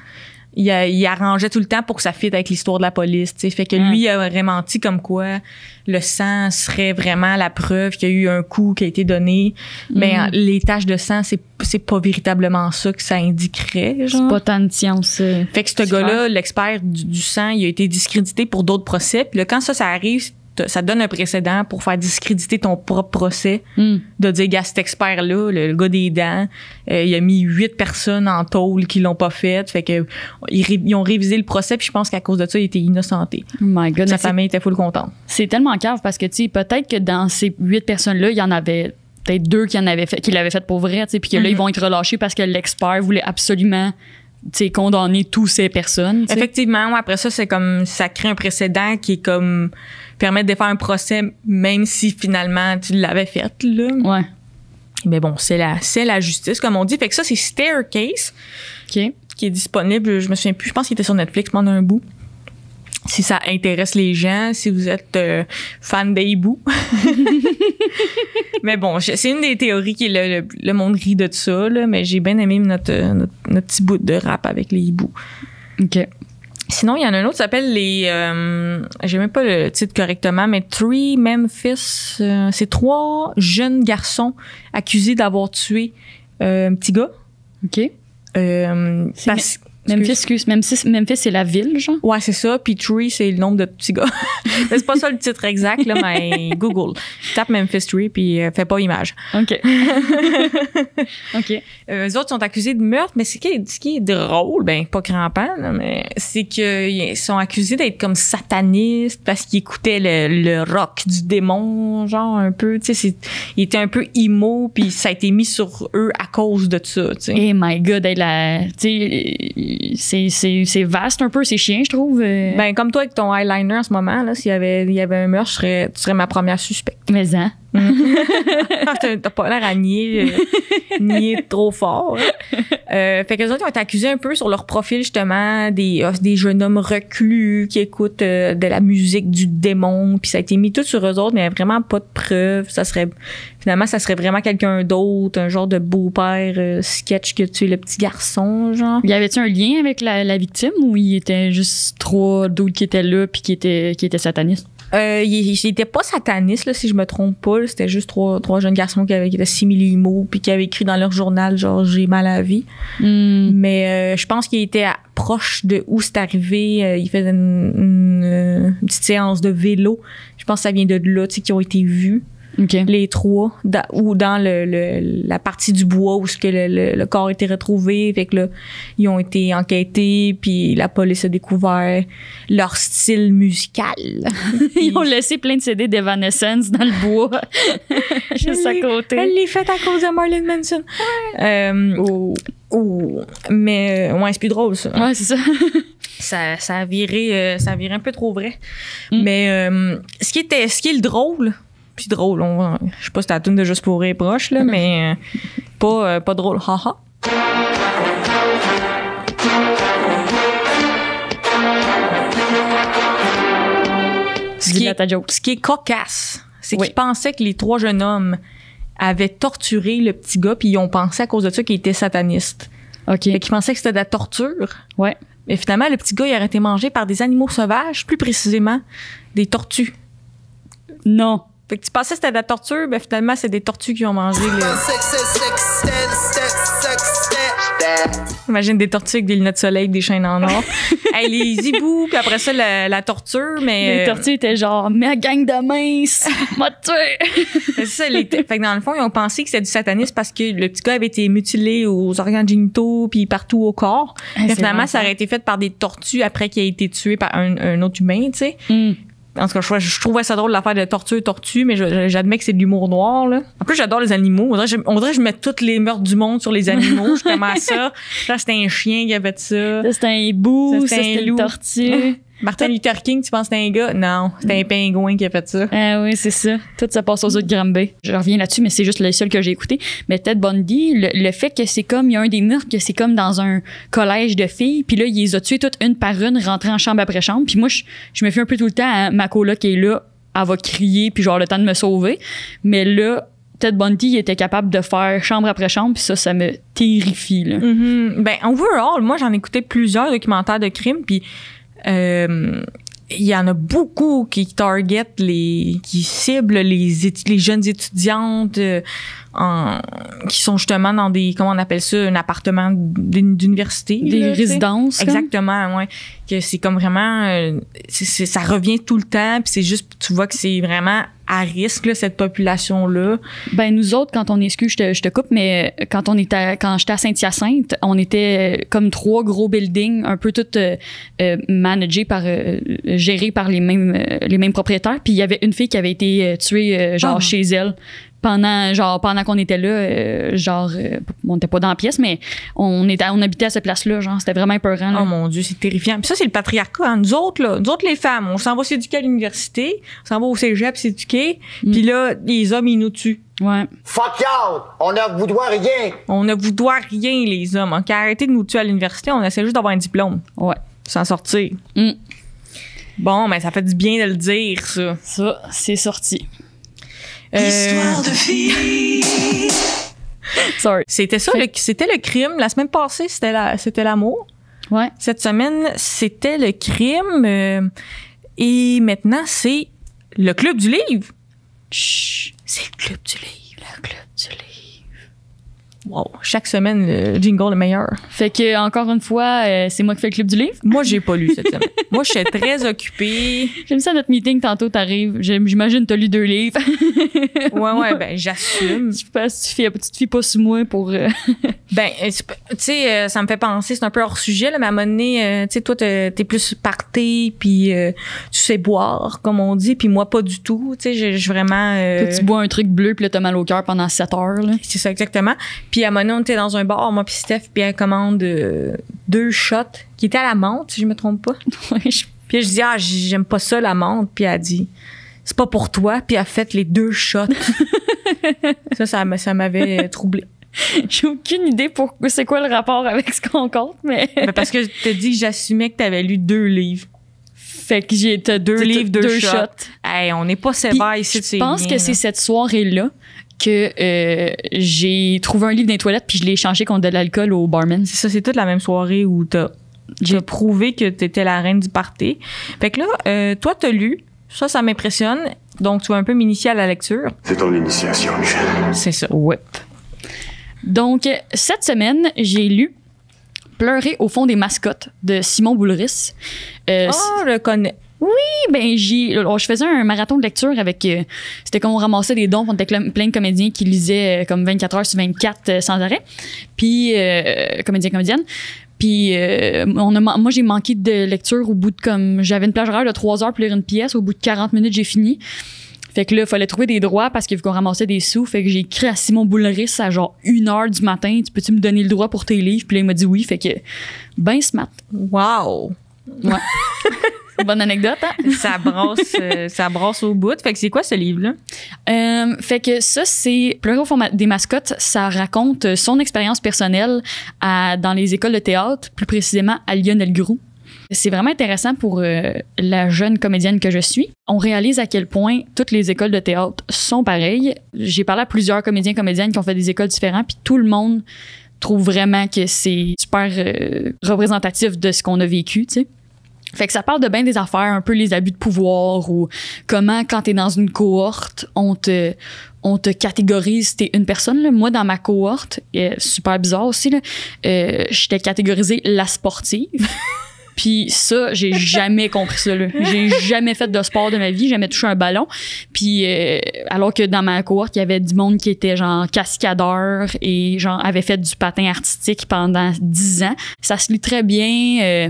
Il arrangeait tout le temps pour que ça fitte avec l'histoire de la police. T'sais. Fait que lui, il aurait menti comme quoi le sang serait vraiment la preuve qu'il y a eu un coup qui a été donné. Mais les taches de sang, c'est pas véritablement ça que ça indiquerait. Genre. C'est pas tant de science. Fait que ce gars-là, l'expert du sang, il a été discrédité pour d'autres procès. Puis là, quand ça arrive, ça donne un précédent pour faire discréditer ton propre procès. De dire, gars, cet expert-là, le gars des dents, il a mis 8 personnes en tôle qui l'ont pas fait. Fait que ils ont révisé le procès, puis je pense qu'à cause de ça, il était innocenté. Oh my God. Sa famille était full contente. C'est tellement cave parce que, tu sais, peut-être que dans ces 8 personnes-là, il y en avait peut-être 2 qui l'avaient fait pour vrai, tu sais, puis que là, ils vont être relâchés parce que l'expert voulait absolument, tu sais, condamner toutes ces personnes. T'sais. Effectivement, ouais, après ça, c'est comme, ça crée un précédent qui est comme, permet de faire un procès même si finalement tu l'avais fait, là. Ouais. Mais bon, c'est la justice, comme on dit. Fait que ça, c'est Staircase. OK. Qui est disponible, je me souviens plus, je pense qu'il était sur Netflix pendant un bout. Si ça intéresse les gens, si vous êtes fan des hiboux. Mais bon, c'est une des théories qui est le monde rit de ça, là, mais j'ai bien aimé notre petit bout de rap avec les hiboux. OK. Sinon, il y en a un autre qui s'appelle j'ai même pas le titre correctement, mais Three Memphis. C'est 3 jeunes garçons accusés d'avoir tué un petit gars. OK. Memphis, c'est la ville, genre? Ouais, c'est ça. Puis Tree, c'est le nombre de petits gars. Mais c'est pas ça le titre exact, là, mais Google. Tape Memphis Tree, puis fais pas image. OK. OK. Eux autres sont accusés de meurtre, mais ce qui est drôle, ben pas crampant, là, mais c'est qu'ils sont accusés d'être comme satanistes parce qu'ils écoutaient le rock du démon, genre un peu, tu sais, ils étaient un peu emo, puis ça a été mis sur eux à cause de ça, tu sais. Eh my God, c'est vaste un peu, c'est chiant, je trouve. Ben comme toi avec ton eyeliner en ce moment, là, s'il y avait un meurtre, tu serais ma première suspecte. Mais hein? T'as pas l'air à nier trop fort. Fait que les autres ils ont été accusés un peu sur leur profil justement des jeunes hommes reclus qui écoutent de la musique du démon, puis ça a été mis tout sur eux autres, mais il y a vraiment pas de preuves. Ça serait vraiment quelqu'un d'autre, un genre de beau-père sketch que tu es le petit garçon, genre. Y avait-tu un lien avec la victime ou il était juste 3 d'autres qui étaient là puis qui étaient satanistes? Il était pas sataniste, là, si je me trompe pas. Là. C'était juste trois jeunes garçons qui étaient simili-emo puis qui avaient écrit dans leur journal, genre, j'ai mal à la vie. Mais je pense qu'il était proche de où c'est arrivé. Il faisait une petite séance de vélo. Je pense que ça vient de là, tu sais, qui ont été vus. Okay. Les 3, ou dans la partie du bois où le corps a été retrouvé. Fait que là, ils ont été enquêtés, puis la police a découvert leur style musical. Ils ont laissé plein de CD d'Evanescence dans le bois, juste à côté. Elle l'est faite à cause de Marilyn Manson. Mais ouais, c'est plus drôle, ça. Ouais, c'est ça. Ça a viré un peu trop vrai. Mais ce qui est le drôle, puis drôle, je sais pas si t'as la toune de Juste pour rire proche, là, mais pas drôle, haha. Ce qui est cocasse, c'est qu'ils pensaient que les 3 jeunes hommes avaient torturé le petit gars, puis ils ont pensé à cause de ça qu'il était sataniste. OK. Fait qu'ils pensaient que c'était de la torture. Ouais. Mais finalement, le petit gars, il aurait été mangé par des animaux sauvages, plus précisément des tortues. Non. Fait que tu pensais que c'était de la torture, ben finalement, c'est des tortues qui ont mangé Imagine des tortues avec des lunettes de soleil, des chaînes en or. Hey, les hiboux, puis après ça, la torture, mais... Les tortues étaient genre, mais gang de mince, m'a tué! C'est ça, fait que dans le fond, ils ont pensé que c'était du satanisme parce que le petit gars avait été mutilé aux organes génitaux puis partout au corps. Mais finalement, ça aurait été fait par des tortues après qu'il ait été tué par un autre humain, tu sais. En tout cas, je trouvais ça drôle l'affaire de tortue, mais j'admets que c'est de l'humour noir, là. En plus, j'adore les animaux. On dirait que je mets toutes les meurtres du monde sur les animaux. Je commence ça. Là, c'était un chien qui avait de ça. Ça, c'était un hibou. Ça, c'était une tortue. Martin Luther King, tu penses que c'était un gars? Non, c'était un pingouin qui a fait ça. Ah oui, c'est ça. Tout ça passe aux autres Granby. Je reviens là-dessus, mais c'est juste le seul que j'ai écouté. Mais Ted Bundy, le fait que c'est comme, il y a un des meurtres que c'est comme dans un collège de filles, puis là, il les a tuées toutes une par une, rentrées en chambre après chambre. Puis moi, je me fie un peu tout le temps à ma coloc qui est là, elle va crier, puis genre le temps de me sauver. Mais là, Ted Bundy, il était capable de faire chambre après chambre, puis ça me terrifie, là. Ben, overall, moi, j'en ai écouté plusieurs documentaires de crimes, puis il y en a beaucoup qui qui ciblent les jeunes étudiantes qui sont justement dans des, comment on appelle ça, un appartement d'université. Des résidences. Exactement, ouais. Que c'est comme vraiment, ça revient tout le temps, puis c'est juste, tu vois que c'est vraiment à risque, là, cette population-là. Ben, nous autres, quand on est, excuse, je te coupe, mais quand j'étais à Saint-Hyacinthe, on était comme 3 gros buildings, un peu tous managés gérés par les mêmes propriétaires. Puis il y avait une fille qui avait été tuée, chez elle. Pendant qu'on était là, on n'était pas dans la pièce, mais on habitait à cette place-là, genre, c'était vraiment épeurant, là. Oh mon Dieu, c'est terrifiant. Puis ça, c'est le patriarcat, hein. Nous autres, les femmes, on s'en va s'éduquer à l'université, on s'en va au cégep s'éduquer, puis là, les hommes, ils nous tuent. Ouais. Fuck y'all! On ne vous doit rien! On ne vous doit rien, les hommes. OK, arrêtez de nous tuer à l'université, on essaie juste d'avoir un diplôme. Ouais. S'en sortir. Bon, ben, ça fait du bien de le dire, ça. Ça, c'est sorti. Histoire de filles. Sorry. C'était le crime. La semaine passée, c'était l'amour. Ouais. Cette semaine, c'était le crime. Et maintenant, c'est le Club du livre. Chut, c'est le Club du livre. Le Club du livre. wow, chaque semaine, le jingle est meilleur. Fait que, encore une fois, c'est moi qui fais le club du livre. Moi, j'ai pas lu cette semaine. Moi, j'étais très occupée. J'aime ça, notre meeting, tantôt, t'arrives. J'imagine t'as lu 2 livres. Ouais, ben, j'assume. Tu te fies pas sur moi pour... Ben, tu sais, ça me fait penser, c'est un peu hors sujet, là, mais à un moment donné, tu sais, toi, t'es plus party, puis tu sais boire, comme on dit, puis moi, pas du tout. Tu sais, je vraiment... Toi, tu bois un truc bleu, puis là, t'as mal au cœur pendant 7 heures, là. C'est ça, exactement. Puis à un moment donné, on était dans un bar, moi puis Steph, puis elle commande 2 shots, qui étaient à la menthe, si je me trompe pas. Ouais, Puis je dis, j'aime pas ça, la menthe. Puis elle dit, c'est pas pour toi. Puis elle a fait les 2 shots. ça m'avait troublée. J'ai aucune idée pour c'est quoi le rapport avec ce qu'on compte, mais... Ben parce que t'as dit que j'assumais que t'avais lu 2 livres. Fait que t'as 2 livres, 2 shots. Hey, on n'est pas sévère ici. Je pense que c'est cette soirée-là que j'ai trouvé un livre dans les toilettes puis je l'ai échangé contre de l'alcool au barman. C'est ça, c'est toute la même soirée où t'as prouvé que t'étais la reine du party. Fait que là, toi, t'as lu. Ça m'impressionne. Donc, tu vas un peu m'initier à la lecture. C'est ton initiation, Michel. C'est ça. Ouais. Donc, cette semaine, j'ai lu Pleurer au fond des mascottes de Simon Boulris. Je le connais. Oui, ben je faisais un marathon de lecture avec c'était comme on ramassait des dons, on était plein de comédiens qui lisaient comme 24 heures sur 24 sans arrêt. Puis comédiennes. Puis moi j'ai manqué de lecture au bout de j'avais une plage horaire de 3 heures pour lire une pièce, au bout de 40 minutes j'ai fini. Fait que là, il fallait trouver des droits parce qu'il faut qu'on ramassait des sous. Fait que j'ai écrit à Simon Boulris à genre 1h du matin. Tu peux-tu me donner le droit pour tes livres? Puis là, il m'a dit oui. Fait que, ben smart. Wow! Ouais. Bonne anecdote, hein? Ça brasse au bout. Fait que c'est quoi ce livre-là? Fait que ça, c'est Pleurer au fond des mascottes. Ça raconte son expérience personnelle dans les écoles de théâtre, plus précisément à Lionel-Groulx. C'est vraiment intéressant pour la jeune comédienne que je suis. On réalise à quel point toutes les écoles de théâtre sont pareilles. J'ai parlé à plusieurs comédiennes qui ont fait des écoles différentes, puis tout le monde trouve vraiment que c'est super représentatif de ce qu'on a vécu, tu sais. Fait que ça parle de bien des affaires, un peu les abus de pouvoir ou comment, quand t'es dans une cohorte, on te catégorise, t'es une personne. Là. Moi, dans ma cohorte, super bizarre aussi, j'étais catégorisée la sportive. Puis ça, j'ai jamais compris ça. Là. J'ai jamais fait de sport de ma vie, jamais touché un ballon. Puis alors que dans ma cohorte, il y avait du monde qui était genre cascadeur et genre avait fait du patin artistique pendant 10 ans. Ça se lit très bien.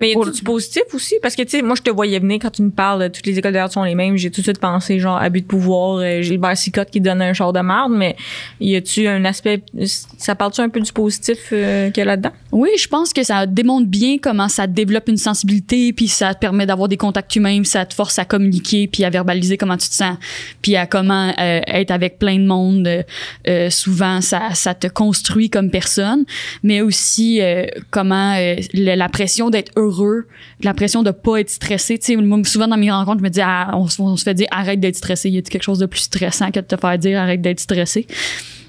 Mais y a du positif aussi? Parce que, tu sais, moi, je te voyais venir quand tu me parles, toutes les écoles de théâtre sont les mêmes. J'ai tout de suite pensé, genre, abus de pouvoir, Gilbert Sicotte qui donne un char de marde, mais y a-tu un aspect, ça parle-tu un peu du positif qu'il y a là-dedans? Oui, je pense que ça démontre bien comment ça développe une sensibilité, puis ça te permet d'avoir des contacts humains, puis ça te force à communiquer, puis à verbaliser comment tu te sens, puis à comment être avec plein de monde. Souvent, ça te construit comme personne, mais aussi comment la pression d'être heureux, la pression de pas être stressé. Tu sais, moi, souvent dans mes rencontres, je me dis, on se fait dire arrête d'être stressé. Y a quelque chose de plus stressant que de te faire dire arrête d'être stressé?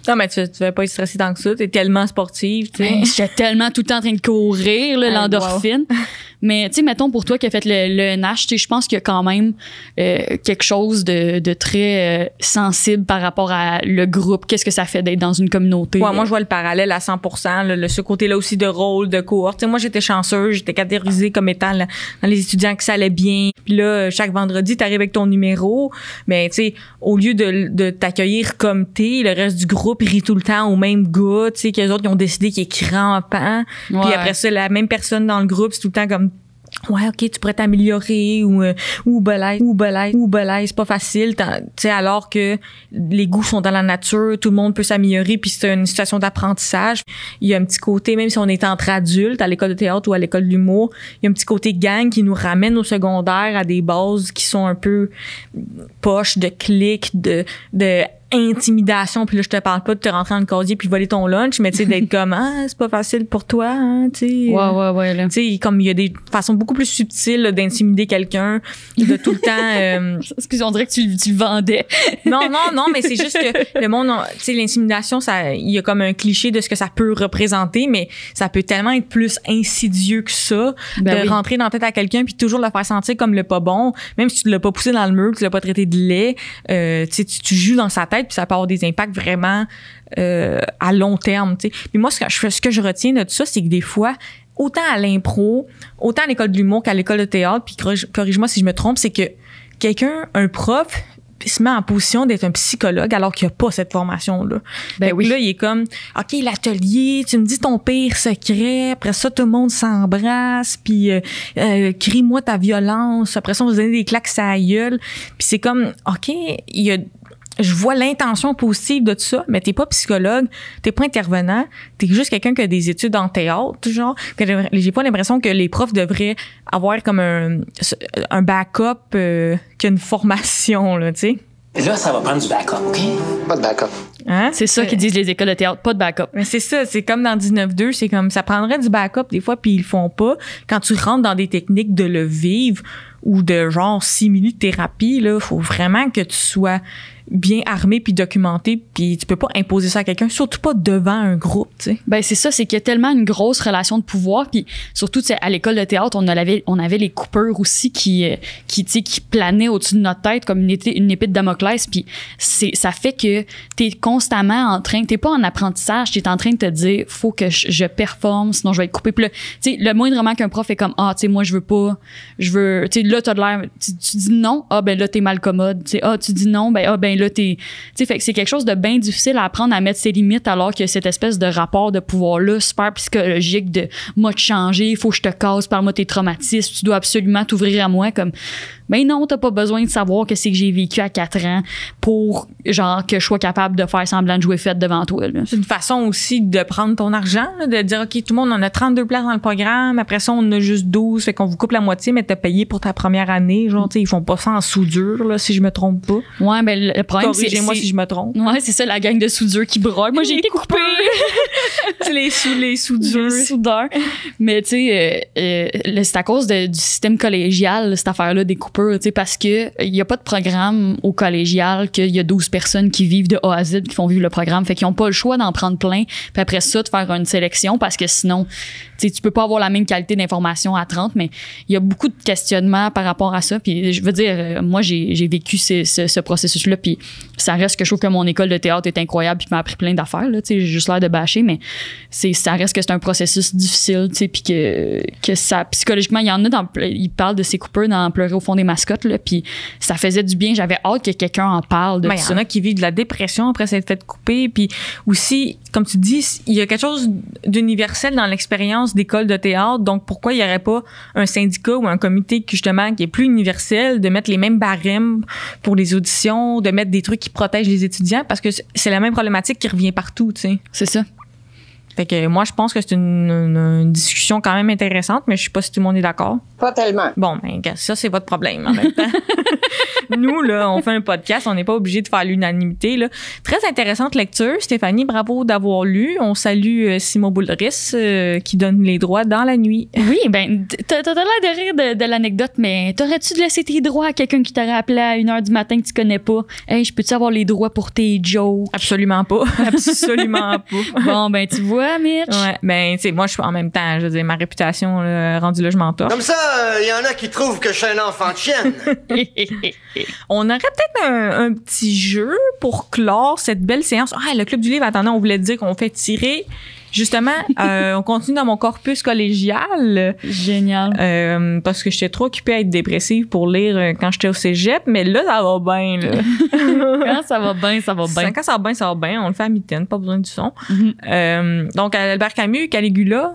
Non, mais tu vas pas être stressé tant que ça. T'es tellement sportive, tu sais. J'étais tellement tout le temps en train de courir, là, l'endorphine. Wow. Mais, tu sais, mettons, pour toi qui as fait le NASH, tu sais, je pense qu'il y a quand même quelque chose de très sensible par rapport à le groupe. Qu'est-ce que ça fait d'être dans une communauté? Ouais, moi, je vois le parallèle à 100%. Ce côté-là aussi de rôle, de cohorte. Tu sais, moi, j'étais chanceuse. J'étais catégorisée comme étant dans les étudiants que ça allait bien. Puis là, chaque vendredi, t'arrives avec ton numéro. Mais, tu sais, au lieu de t'accueillir comme t'es, le reste du groupe rit tout le temps au même gars, tu sais, qu'eux autres, qui ont décidé qu'il est crampant. Ouais. Puis après ça, la même personne dans le groupe, c'est tout le temps comme ouais, OK, tu pourrais t'améliorer ou belaise, c'est pas facile, tu sais, alors que les goûts sont dans la nature, tout le monde peut s'améliorer, puis c'est une situation d'apprentissage. Il y a un petit côté, même si on est entre adultes à l'école de théâtre ou à l'école d'humour, il y a un petit côté gang qui nous ramène au secondaire à des bases qui sont un peu poches de clics, de intimidation, puis là je te parle pas de te rentrer dans le casier puis voler ton lunch, mais tu sais d'être comme c'est pas facile pour toi, hein, tu sais. Ouais là. Tu sais, comme il y a des façons beaucoup plus subtiles là, d'intimider quelqu'un, de tout le temps excusez, on dirait que tu le vendais. non, mais c'est juste que le monde, tu sais, l'intimidation, ça, il y a comme un cliché de ce que ça peut représenter, mais ça peut tellement être plus insidieux que ça, rentrer dans la tête à quelqu'un puis toujours le faire sentir comme le pas bon, même si tu l'as pas poussé dans le mur, que tu l'as pas traité de laid, tu sais, tu joues dans sa tête. tête, puis ça peut avoir des impacts vraiment à long terme, tu sais. Puis moi, ce que je retiens de tout ça, c'est que des fois, autant à l'impro, autant à l'école de l'humour qu'à l'école de théâtre, puis corrige-moi si je me trompe, c'est que quelqu'un, un prof, se met en position d'être un psychologue alors qu'il n'y a pas cette formation-là. Ben oui. Là, il est comme, OK, l'atelier, tu me dis ton pire secret, après ça, tout le monde s'embrasse, puis crie-moi ta violence, après ça, on va se donner des claques à la gueule. Puis c'est comme, OK, je vois l'intention positive de tout ça, mais t'es pas psychologue, t'es pas intervenant, t'es juste quelqu'un qui a des études en théâtre, genre. J'ai pas l'impression que les profs devraient avoir comme un backup qui a une formation, là, tu sais. Là, ça va prendre du backup, OK? Pas de backup. Hein? C'est ça qu'ils disent les écoles de théâtre, pas de backup. Mais c'est ça, c'est comme dans 19-2, c'est comme ça prendrait du backup des fois, puis ils le font pas. Quand tu rentres dans des techniques de le vivre ou de genre simili-thérapie, là, faut vraiment que tu sois bien armé puis documenté, puis tu peux pas imposer ça à quelqu'un, surtout pas devant un groupe, tu sais. Ben c'est ça, c'est qu'il y a tellement une grosse relation de pouvoir, puis surtout tu sais, à l'école de théâtre, on avait les coupeurs aussi qui planaient au-dessus de notre tête comme une épée de Damoclès, puis ça fait que t'es constamment en train, t'es pas en apprentissage, t'es en train de te dire faut que je performe, sinon je vais être coupé. Puis là, tu sais, le moindrement qu'un prof est comme tu sais moi je veux, tu sais là t'as de l'air, tu dis non, ben là t'es mal commode, tu sais tu dis non, ben là t'es, tu sais, fait que c'est quelque chose de bien difficile à apprendre à mettre ses limites alors que cette espèce de rapport de pouvoir là super psychologique de moi te changer, il faut que je te casse, parle-moi tes traumatismes, tu dois absolument t'ouvrir à moi, comme ben non, t'as pas besoin de savoir que c'est que j'ai vécu à 4 ans pour genre que je sois capable de faire semblant de jouer fête devant toi, là. C'est une façon aussi de prendre ton argent, là, de dire OK, tout le monde on a 32 places dans le programme, après ça on en a juste 12, fait qu'on vous coupe la moitié mais t'as payé pour ta première année, genre tu sais, ils font pas ça en soudure là, si je me trompe pas. Ouais, ben le problème corrigez-moi si je me trompe. Ouais, c'est ça la gang de soudure qui broie. Moi j'ai été coupée. C'est les soudures. Les soudeurs. Mais tu sais c'est à cause du système collégial cette affaire là des coupures, tu sais, parce que il y a pas de programme au collégial qu'il y a 12 personnes qui vivent de A à Z qui font vivre le programme, fait qu'ils ont pas le choix d'en prendre plein puis après ça de faire une sélection parce que sinon tu sais tu peux pas avoir la même qualité d'information à 30, mais il y a beaucoup de questionnements par rapport à ça, puis je veux dire moi j'ai vécu ce processus là, puis ça reste que je trouve que mon école de théâtre est incroyable puis m'a appris plein d'affaires là, tu sais, j'ai juste l'air de bâcher, mais ça reste que c'est un processus difficile, tu sais, puis que ça psychologiquement il y en a ils parlent de ces coupeurs dans Pleurer au fond des mascottes là, puis ça faisait du bien, j'avais hâte que quelqu'un en parle de ça. Il y en a qui vivent de la dépression après s'être fait couper, puis aussi comme tu dis, il y a quelque chose d'universel dans l'expérience d'école de théâtre, donc pourquoi il y aurait pas un syndicat ou un comité qui justement qui est plus universel, de mettre les mêmes barèmes pour les auditions, de mettre des trucs qui protègent les étudiants, parce que c'est la même problématique qui revient partout, tu sais. C'est ça. Fait que moi, je pense que c'est une discussion quand même intéressante, mais je sais pas si tout le monde est d'accord. Pas tellement. Bon, ben, ça, c'est votre problème en même temps. Nous, là, on fait un podcast, on n'est pas obligé de faire l'unanimité, là. Très intéressante lecture. Stéphanie, bravo d'avoir lu. On salue Simon Boulris, qui donne les droits dans la nuit. Oui, ben, t'as l'air de rire de l'anecdote, mais t'aurais-tu laissé tes droits à quelqu'un qui t'aurait appelé à 1h du matin que tu connais pas? Hey, je peux-tu avoir les droits pour tes jokes? Absolument pas. Absolument pas. Bon, ben, tu vois, Mitch? Ouais, ben, tu sais, moi, je suis en même temps, je veux dire, ma réputation, là, rendue là, je m'en torche. Comme ça, il y en a qui trouvent que je suis un enfant de chienne. On aurait peut-être un petit jeu pour clore cette belle séance. Ah, le Club du Livre, attendez, on voulait dire qu'on fait tirer. Justement, on continue dans mon corpus collégial. Génial. Parce que j'étais trop occupée à être dépressive pour lire quand j'étais au cégep, mais là, ça va bien, là. Quand ça va bien, ça va bien. Quand ça va bien, ça va bien. On le fait à mitaine, pas besoin du son. Mm-hmm. Donc, Albert Camus, Caligula.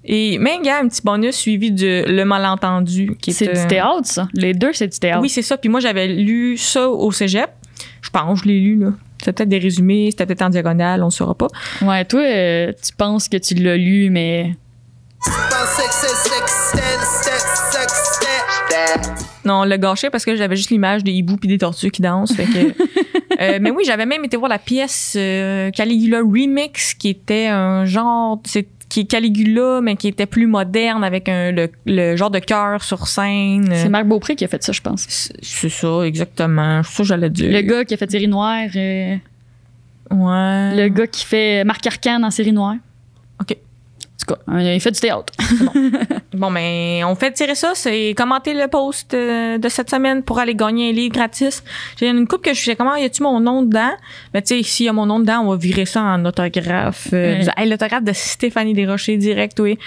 Et même, il y a un petit bonus suivi de Le Malentendu. C'est du théâtre, ça. Les deux, c'est du théâtre. Oui, c'est ça. Puis moi, j'avais lu ça au cégep. Je pense, je l'ai lu, là. C'était peut-être des résumés, c'était peut-être en diagonale, on ne saura pas. Ouais, toi, tu penses que tu l'as lu, mais... Non, on l'a gâché parce que j'avais juste l'image des hiboux puis des tortues qui dansent. Fait que, mais oui, j'avais même été voir la pièce Caligula Remix, qui était un genre... qui est Caligula, mais qui était plus moderne, avec le genre de cœur sur scène. C'est Marc Beaupré qui a fait ça, je pense. C'est ça, exactement. C'est ça que j'allais dire. Le gars qui a fait Série Noire. Ouais. Le gars qui fait Marc Arcand dans Série Noire. OK. Tu tout cas, il fait du théâtre. Bon, mais on fait tirer ça. C'est commenter le post de cette semaine pour aller gagner un livre gratis. J'ai une coupe que je fais comment, y a-tu mon nom dedans? Mais tu sais, s'il y a mon nom dedans, on va virer ça en autographe. Hey, l'autographe de Stéphanie Desrochers direct, oui.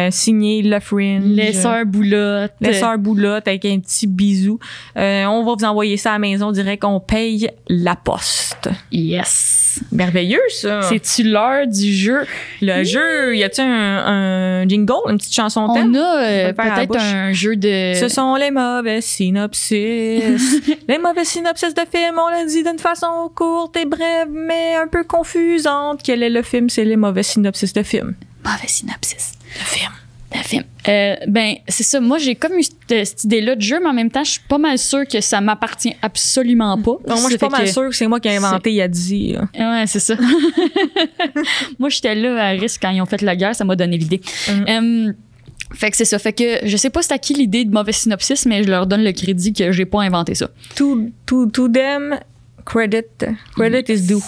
Signé Le Fringe. Les sœurs Boulotte. Les sœurs Boulotte avec un petit bisou. On va vous envoyer ça à la maison direct. On paye la poste. Yes. Merveilleux, ça. C'est-tu l'heure du jeu? Le jeu, y a-tu un jingle, une petite chanson thème? On a va le faire à la peut-être bouche. un jeu de... Ce sont les mauvais synopsis. Les mauvais synopsis de films, on l'a dit d'une façon courte et brève, mais un peu confusante. Quel est le film? C'est les mauvais synopsis de films. Mauvais synopsis. De film. Un film. Ben, c'est ça. Moi, j'ai comme eu cette idée-là de jeu, mais en même temps, je suis pas mal sûre que ça m'appartient absolument pas. Non, moi, je suis pas mal sûre que c'est moi qui ai inventé il y a 10 ans. Ouais, c'est ça. Moi, j'étais là à risque quand ils ont fait la guerre, ça m'a donné l'idée. Fait que c'est ça. Fait que je sais pas c'est à qui l'idée de mauvais synopsis, mais je leur donne le crédit que j'ai pas inventé ça. To them, credit is due.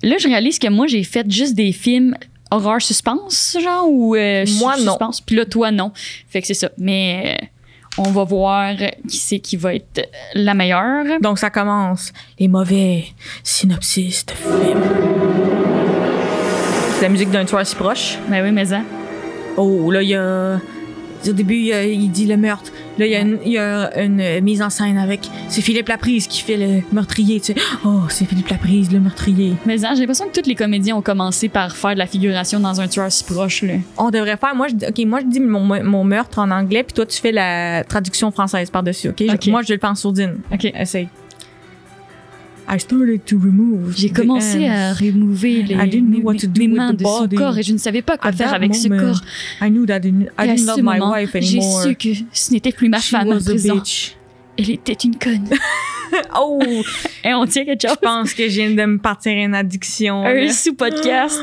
Là, je réalise que moi, j'ai fait juste des films horreur suspense, genre, ou moi, non. suspense. Puis là, toi, non. Fait que c'est ça. Mais on va voir qui c'est qui va être la meilleure. Donc, ça commence. Les mauvais synopsis de films. C'est la musique d'un tueur si proche. Ben oui, mais ça. Oh, là, il y a... Au début, il dit le meurtre. Là, il y a une mise en scène avec... C'est Philippe Laprise qui fait le meurtrier, tu sais. Oh, c'est Philippe Laprise, le meurtrier. Mais ça, j'ai l'impression que tous les comédiens ont commencé par faire de la figuration dans un tueur si proche, là. On devrait faire... Moi, je dis mon meurtre en anglais, puis toi, tu fais la traduction française par-dessus, OK? OK. Moi, je le fais en sourdine. OK. Essaye. I started to remove. J'ai commencé à remover I didn't know what to do mes with mains the de son body. corps et je ne savais pas quoi At faire that avec ce moment, corps. I knew that I Et à didn't ce love my moment, wife j'ai anymore. su que ce n'était plus ma She femme à was a présent. bitch. Elle était une conne. Oh! Et on tient quelque chose. Je pense que je viens de me partir une addiction. Un là. sous-podcast.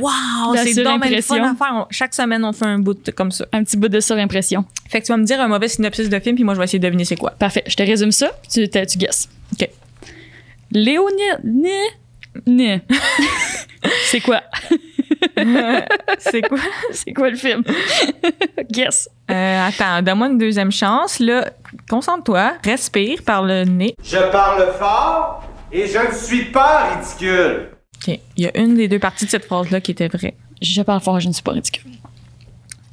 Wow! La C'est donc bien surimpression. fun à faire. Chaque semaine, on fait un bout comme ça. Un petit bout de surimpression. Fait que tu vas me dire un mauvais synopsis de film, puis moi, je vais essayer de deviner c'est quoi. Parfait. Je te résume ça, puis tu guesses. OK. Léonide. C'est quoi? C'est quoi? C'est quoi le film? Guess. Attends, donne-moi une deuxième chance. Là, concentre-toi, respire par le nez. Je parle fort et je ne suis pas ridicule. OK. Il y a une des deux parties de cette phrase-là qui était vraie. Je parle fort, je ne suis pas ridicule.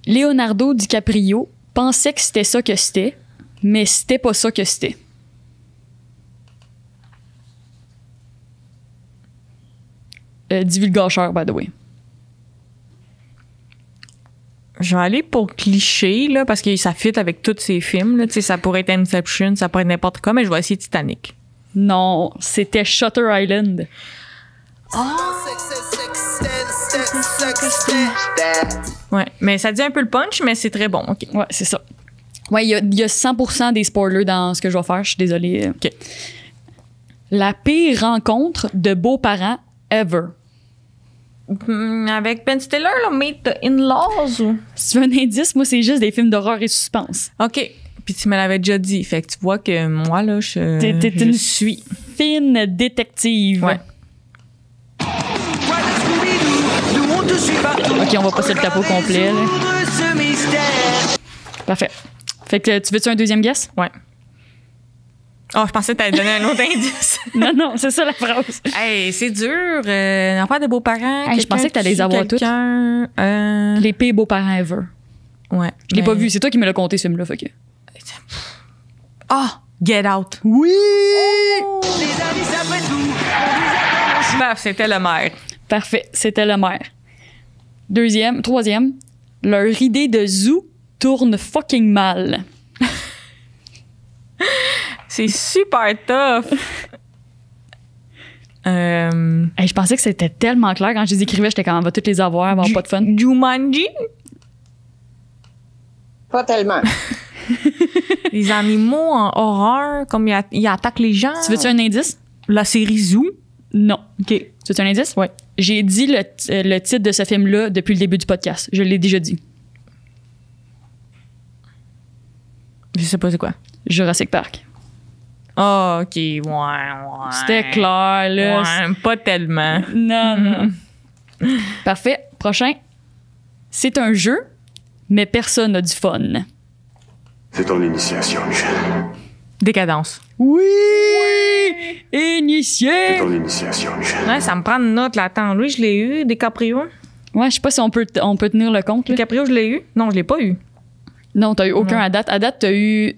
Leonardo DiCaprio pensait que c'était ça que c'était, mais c'était pas ça que c'était. Divulgateur, by the way. Je vais aller pour cliché, là, parce que ça fit avec tous ces films. Là. Tu sais, ça pourrait être Inception, ça pourrait être n'importe quoi, mais je vais essayer Titanic. Non, c'était Shutter Island. Ouais, mais ça dit un peu le punch, mais c'est très bon. OK. Ouais, c'est ça. Ouais, il y a 100% des spoilers dans ce que je vais faire. Je suis désolée. OK. La pire rencontre de beaux-parents ever. Avec Ben Stiller, là, Meet the In-Laws ou... Si tu veux un indice, moi, c'est juste des films d'horreur et suspense. OK. Puis tu me l'avais déjà dit. Fait que tu vois que moi, là, T'es je une suis. fine détective. Ouais. Quoi de Scooby-Doo? Nous, on te suit partout. OK, on va passer le tapeau complet. Là. Résoudre ce mystère. Parfait. Fait que tu veux-tu un deuxième guess? Ouais. Oh, je pensais que t'allais donner un autre indice. Non, c'est ça la phrase. Hey, c'est dur. L'enfant de beaux-parents. Hey, je pensais que t'allais les avoir toutes. Les pires beaux-parents ever. Ouais. Je l'ai pas vu. C'est toi qui me l'as compté, ce film-là. Fait que... Ah! Get Out. Oui! Les amis, après tout. Paf, c'était le maire. Parfait. C'était le maire. Troisième. Leur idée de zoo tourne fucking mal. C'est super tough. Hey, je pensais que c'était tellement clair. Quand je les écrivais, j'étais comme, on va toutes les avoir pas de fun. Jumanji? Pas tellement. Les animaux en horreur, comme ils attaquent les gens. Tu veux-tu un indice? La série Zoo? Non. OK. Tu veux-tu un indice? Ouais. J'ai dit le titre de ce film-là depuis le début du podcast. Je l'ai déjà dit. Je sais pas c'est quoi. Jurassic Park. Ah, OK. Ouais. C'était clair, là. Ouais, pas tellement. Non. Parfait. Prochain. C'est un jeu, mais personne n'a du fun. C'est ton initiation, Michel. Décadence. Oui! C'est Initié! ton initiation, Michel. Ouais, ça me prend une note, là. Attends, lui, je l'ai eu. DiCaprio. Ouais, je sais pas si on peut tenir le compte. Là. DiCaprio, je l'ai eu. Non, je l'ai pas eu. Non, t'as eu aucun Non. à date. À date, t'as eu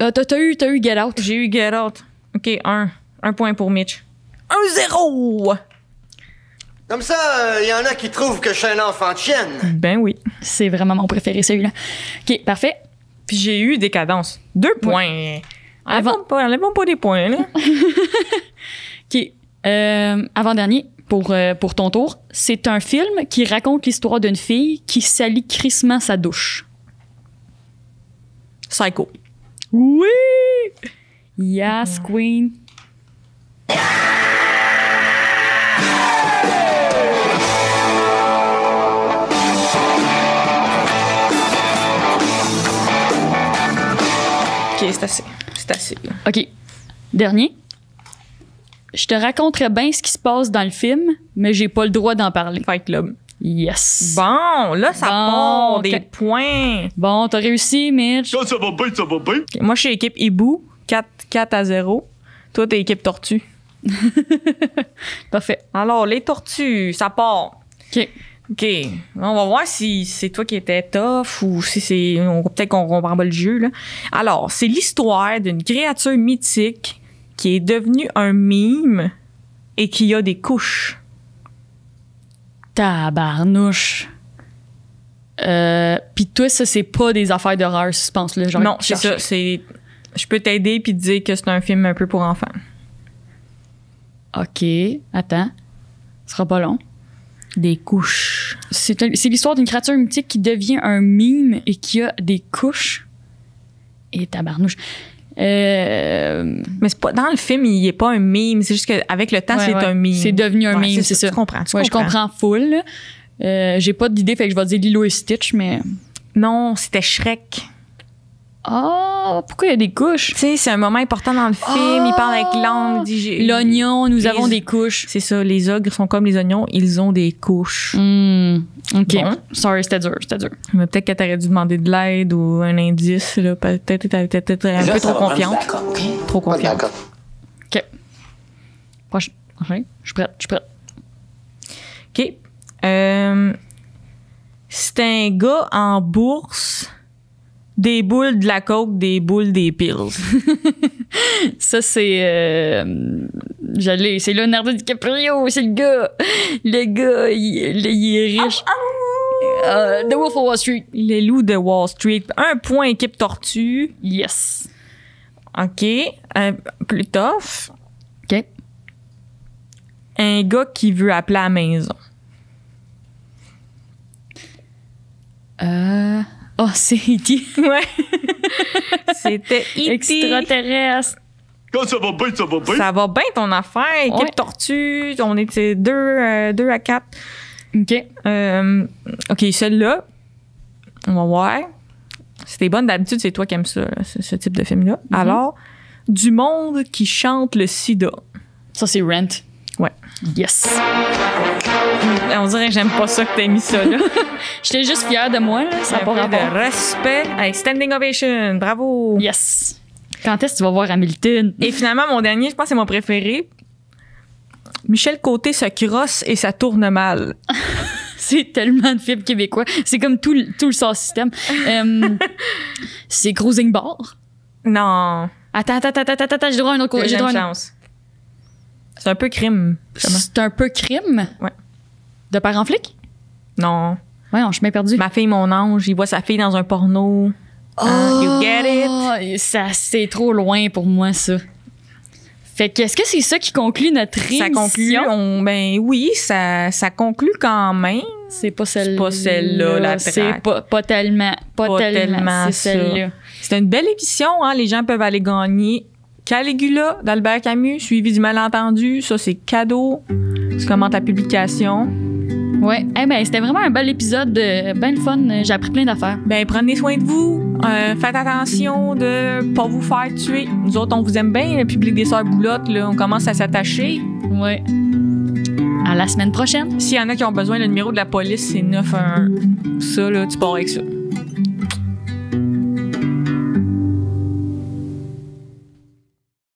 Get Out. J'ai eu Get Out. OK, 1. 1 point pour Mitch. 1-0! Comme ça, y en a qui trouvent que je suis un enfant de chienne. Ben oui. C'est vraiment mon préféré, celui-là. OK, parfait. Puis j'ai eu Décadence. 2 points. Avant- Enlèvons pas des points, là. OK. Avant-dernier, pour ton tour, c'est un film qui raconte l'histoire d'une fille qui salit crissement sa douche. Psycho. Oui! Yes, Queen. OK, c'est assez. C'est assez. OK. Dernier. Je te raconterai bien ce qui se passe dans le film, mais j'ai pas le droit d'en parler. Fight Club. Yes. Bon, là, ça Bon, part des ok. points. Bon, t'as réussi, Mitch. Quand ça va bien, ça va bien. OK, moi, je suis équipe Hibou. 4-0. Toi, t'es équipe Tortue. Parfait. Alors, les tortues, ça part. OK. OK. On va voir si c'est toi qui étais tough ou si c'est. Peut-être qu'on comprend pas le jeu, là. Alors, c'est l'histoire d'une créature mythique qui est devenue un mime et qui a des couches. Tabarnouche. Pis toi, ça, c'est pas des affaires d'horreur, suspense, là. Genre, Non, c'est ça. C'est. Je peux t'aider puis te dire que c'est un film un peu pour enfants. OK. Attends. Ce sera pas long. Des couches. C'est l'histoire d'une créature mythique qui devient un mime et qui a des couches. Et tabarnouche. Mais c'est pas dans le film, il est pas un mime, c'est juste qu'avec le temps, Ouais, c'est ouais. un mime. C'est devenu un mime, c'est ça. Tu comprends, Ouais, je comprends full. Là. J'ai pas d'idée, fait que je vais dire Lilo et Stitch, mais. Non, c'était Shrek. Ah, pourquoi il y a des couches? Tu sais, c'est un moment important dans le film, il parle avec l'angle, il dit j'ai- L'oignon, nous Les- avons des couches. C'est ça, les ogres sont comme les oignons, ils ont des couches. OK. Bon. Sorry, c'était dur. Mais peut-être que t'aurais dû demander de l'aide ou un indice, là. Peut-être que t'étais un peu trop confiante. Trop Pas confiante. d'accord. OK. Prochain. Je suis prête. OK. C'est un gars en bourse, des boules de la coke, des boules des pills. Ça, c'est. C'est Leonardo DiCaprio, c'est le gars. Le gars, il est riche. The Wolf of Wall Street. Les loups de Wall Street. 1 point équipe tortue. Yes. OK. Plus tough. OK. Un gars qui veut appeler à la maison. Oh, c'est E.T. Ouais. C'était E.T. Extraterrestre. Quand ça va bien, ça va bien. Ça va bien ton affaire, équipe Ouais. tortue. On était 2 à 4. OK. OK, celle-là, on va voir. C'était bonne d'habitude, c'est toi qui aimes ça, là, ce type de film-là. Alors, du monde qui chante le sida. Ça, c'est Rent. Ouais. Yes. On dirait que j'aime pas ça que t'aies mis ça, là. J'étais juste fière de moi, là. Ça n'a Un pas peu rapport. de respect. Hey, standing ovation, bravo. Yes. Quand est-ce que tu vas voir Hamilton? Et finalement, mon dernier, je pense que c'est mon préféré. Michel Côté se crosse et ça tourne mal. C'est tellement de films québécois. C'est comme tout le sort système. C'est Cruising Bar. Non. Attends, j'ai droit à un autre. J'ai Deuxième droit à un... chance. C'est un peu crime. Comment? C'est un peu crime. Ouais. De père en flic? Non. Ouais, non, je suis bien perdue. Ma fille, mon ange, il voit sa fille dans un porno. You get it? Ça, c'est trop loin pour moi, ça. Fait que, est-ce que c'est ça qui conclut notre émission? Ça conclut. Ben oui, ça conclut quand même. C'est pas celle-là. C'est pas celle-là, la C'est traque. pas tellement. Pas tellement. C'est ça. celle-là. C'est une belle émission, hein. Les gens peuvent aller gagner Caligula d'Albert Camus, suivi du malentendu. Ça, c'est cadeau. Tu commentes ta publication. Ouais. Eh ben, c'était vraiment un bel épisode, ben le fun. J'ai appris plein d'affaires. Ben, prenez soin de vous. Faites attention de pas vous faire tuer. Nous autres, on vous aime bien, le public des Sœurs Boulottes, là. On commence à s'attacher. Ouais. À la semaine prochaine. S'il y en a qui ont besoin, le numéro de la police, c'est 911. Ça, là, tu pars avec ça.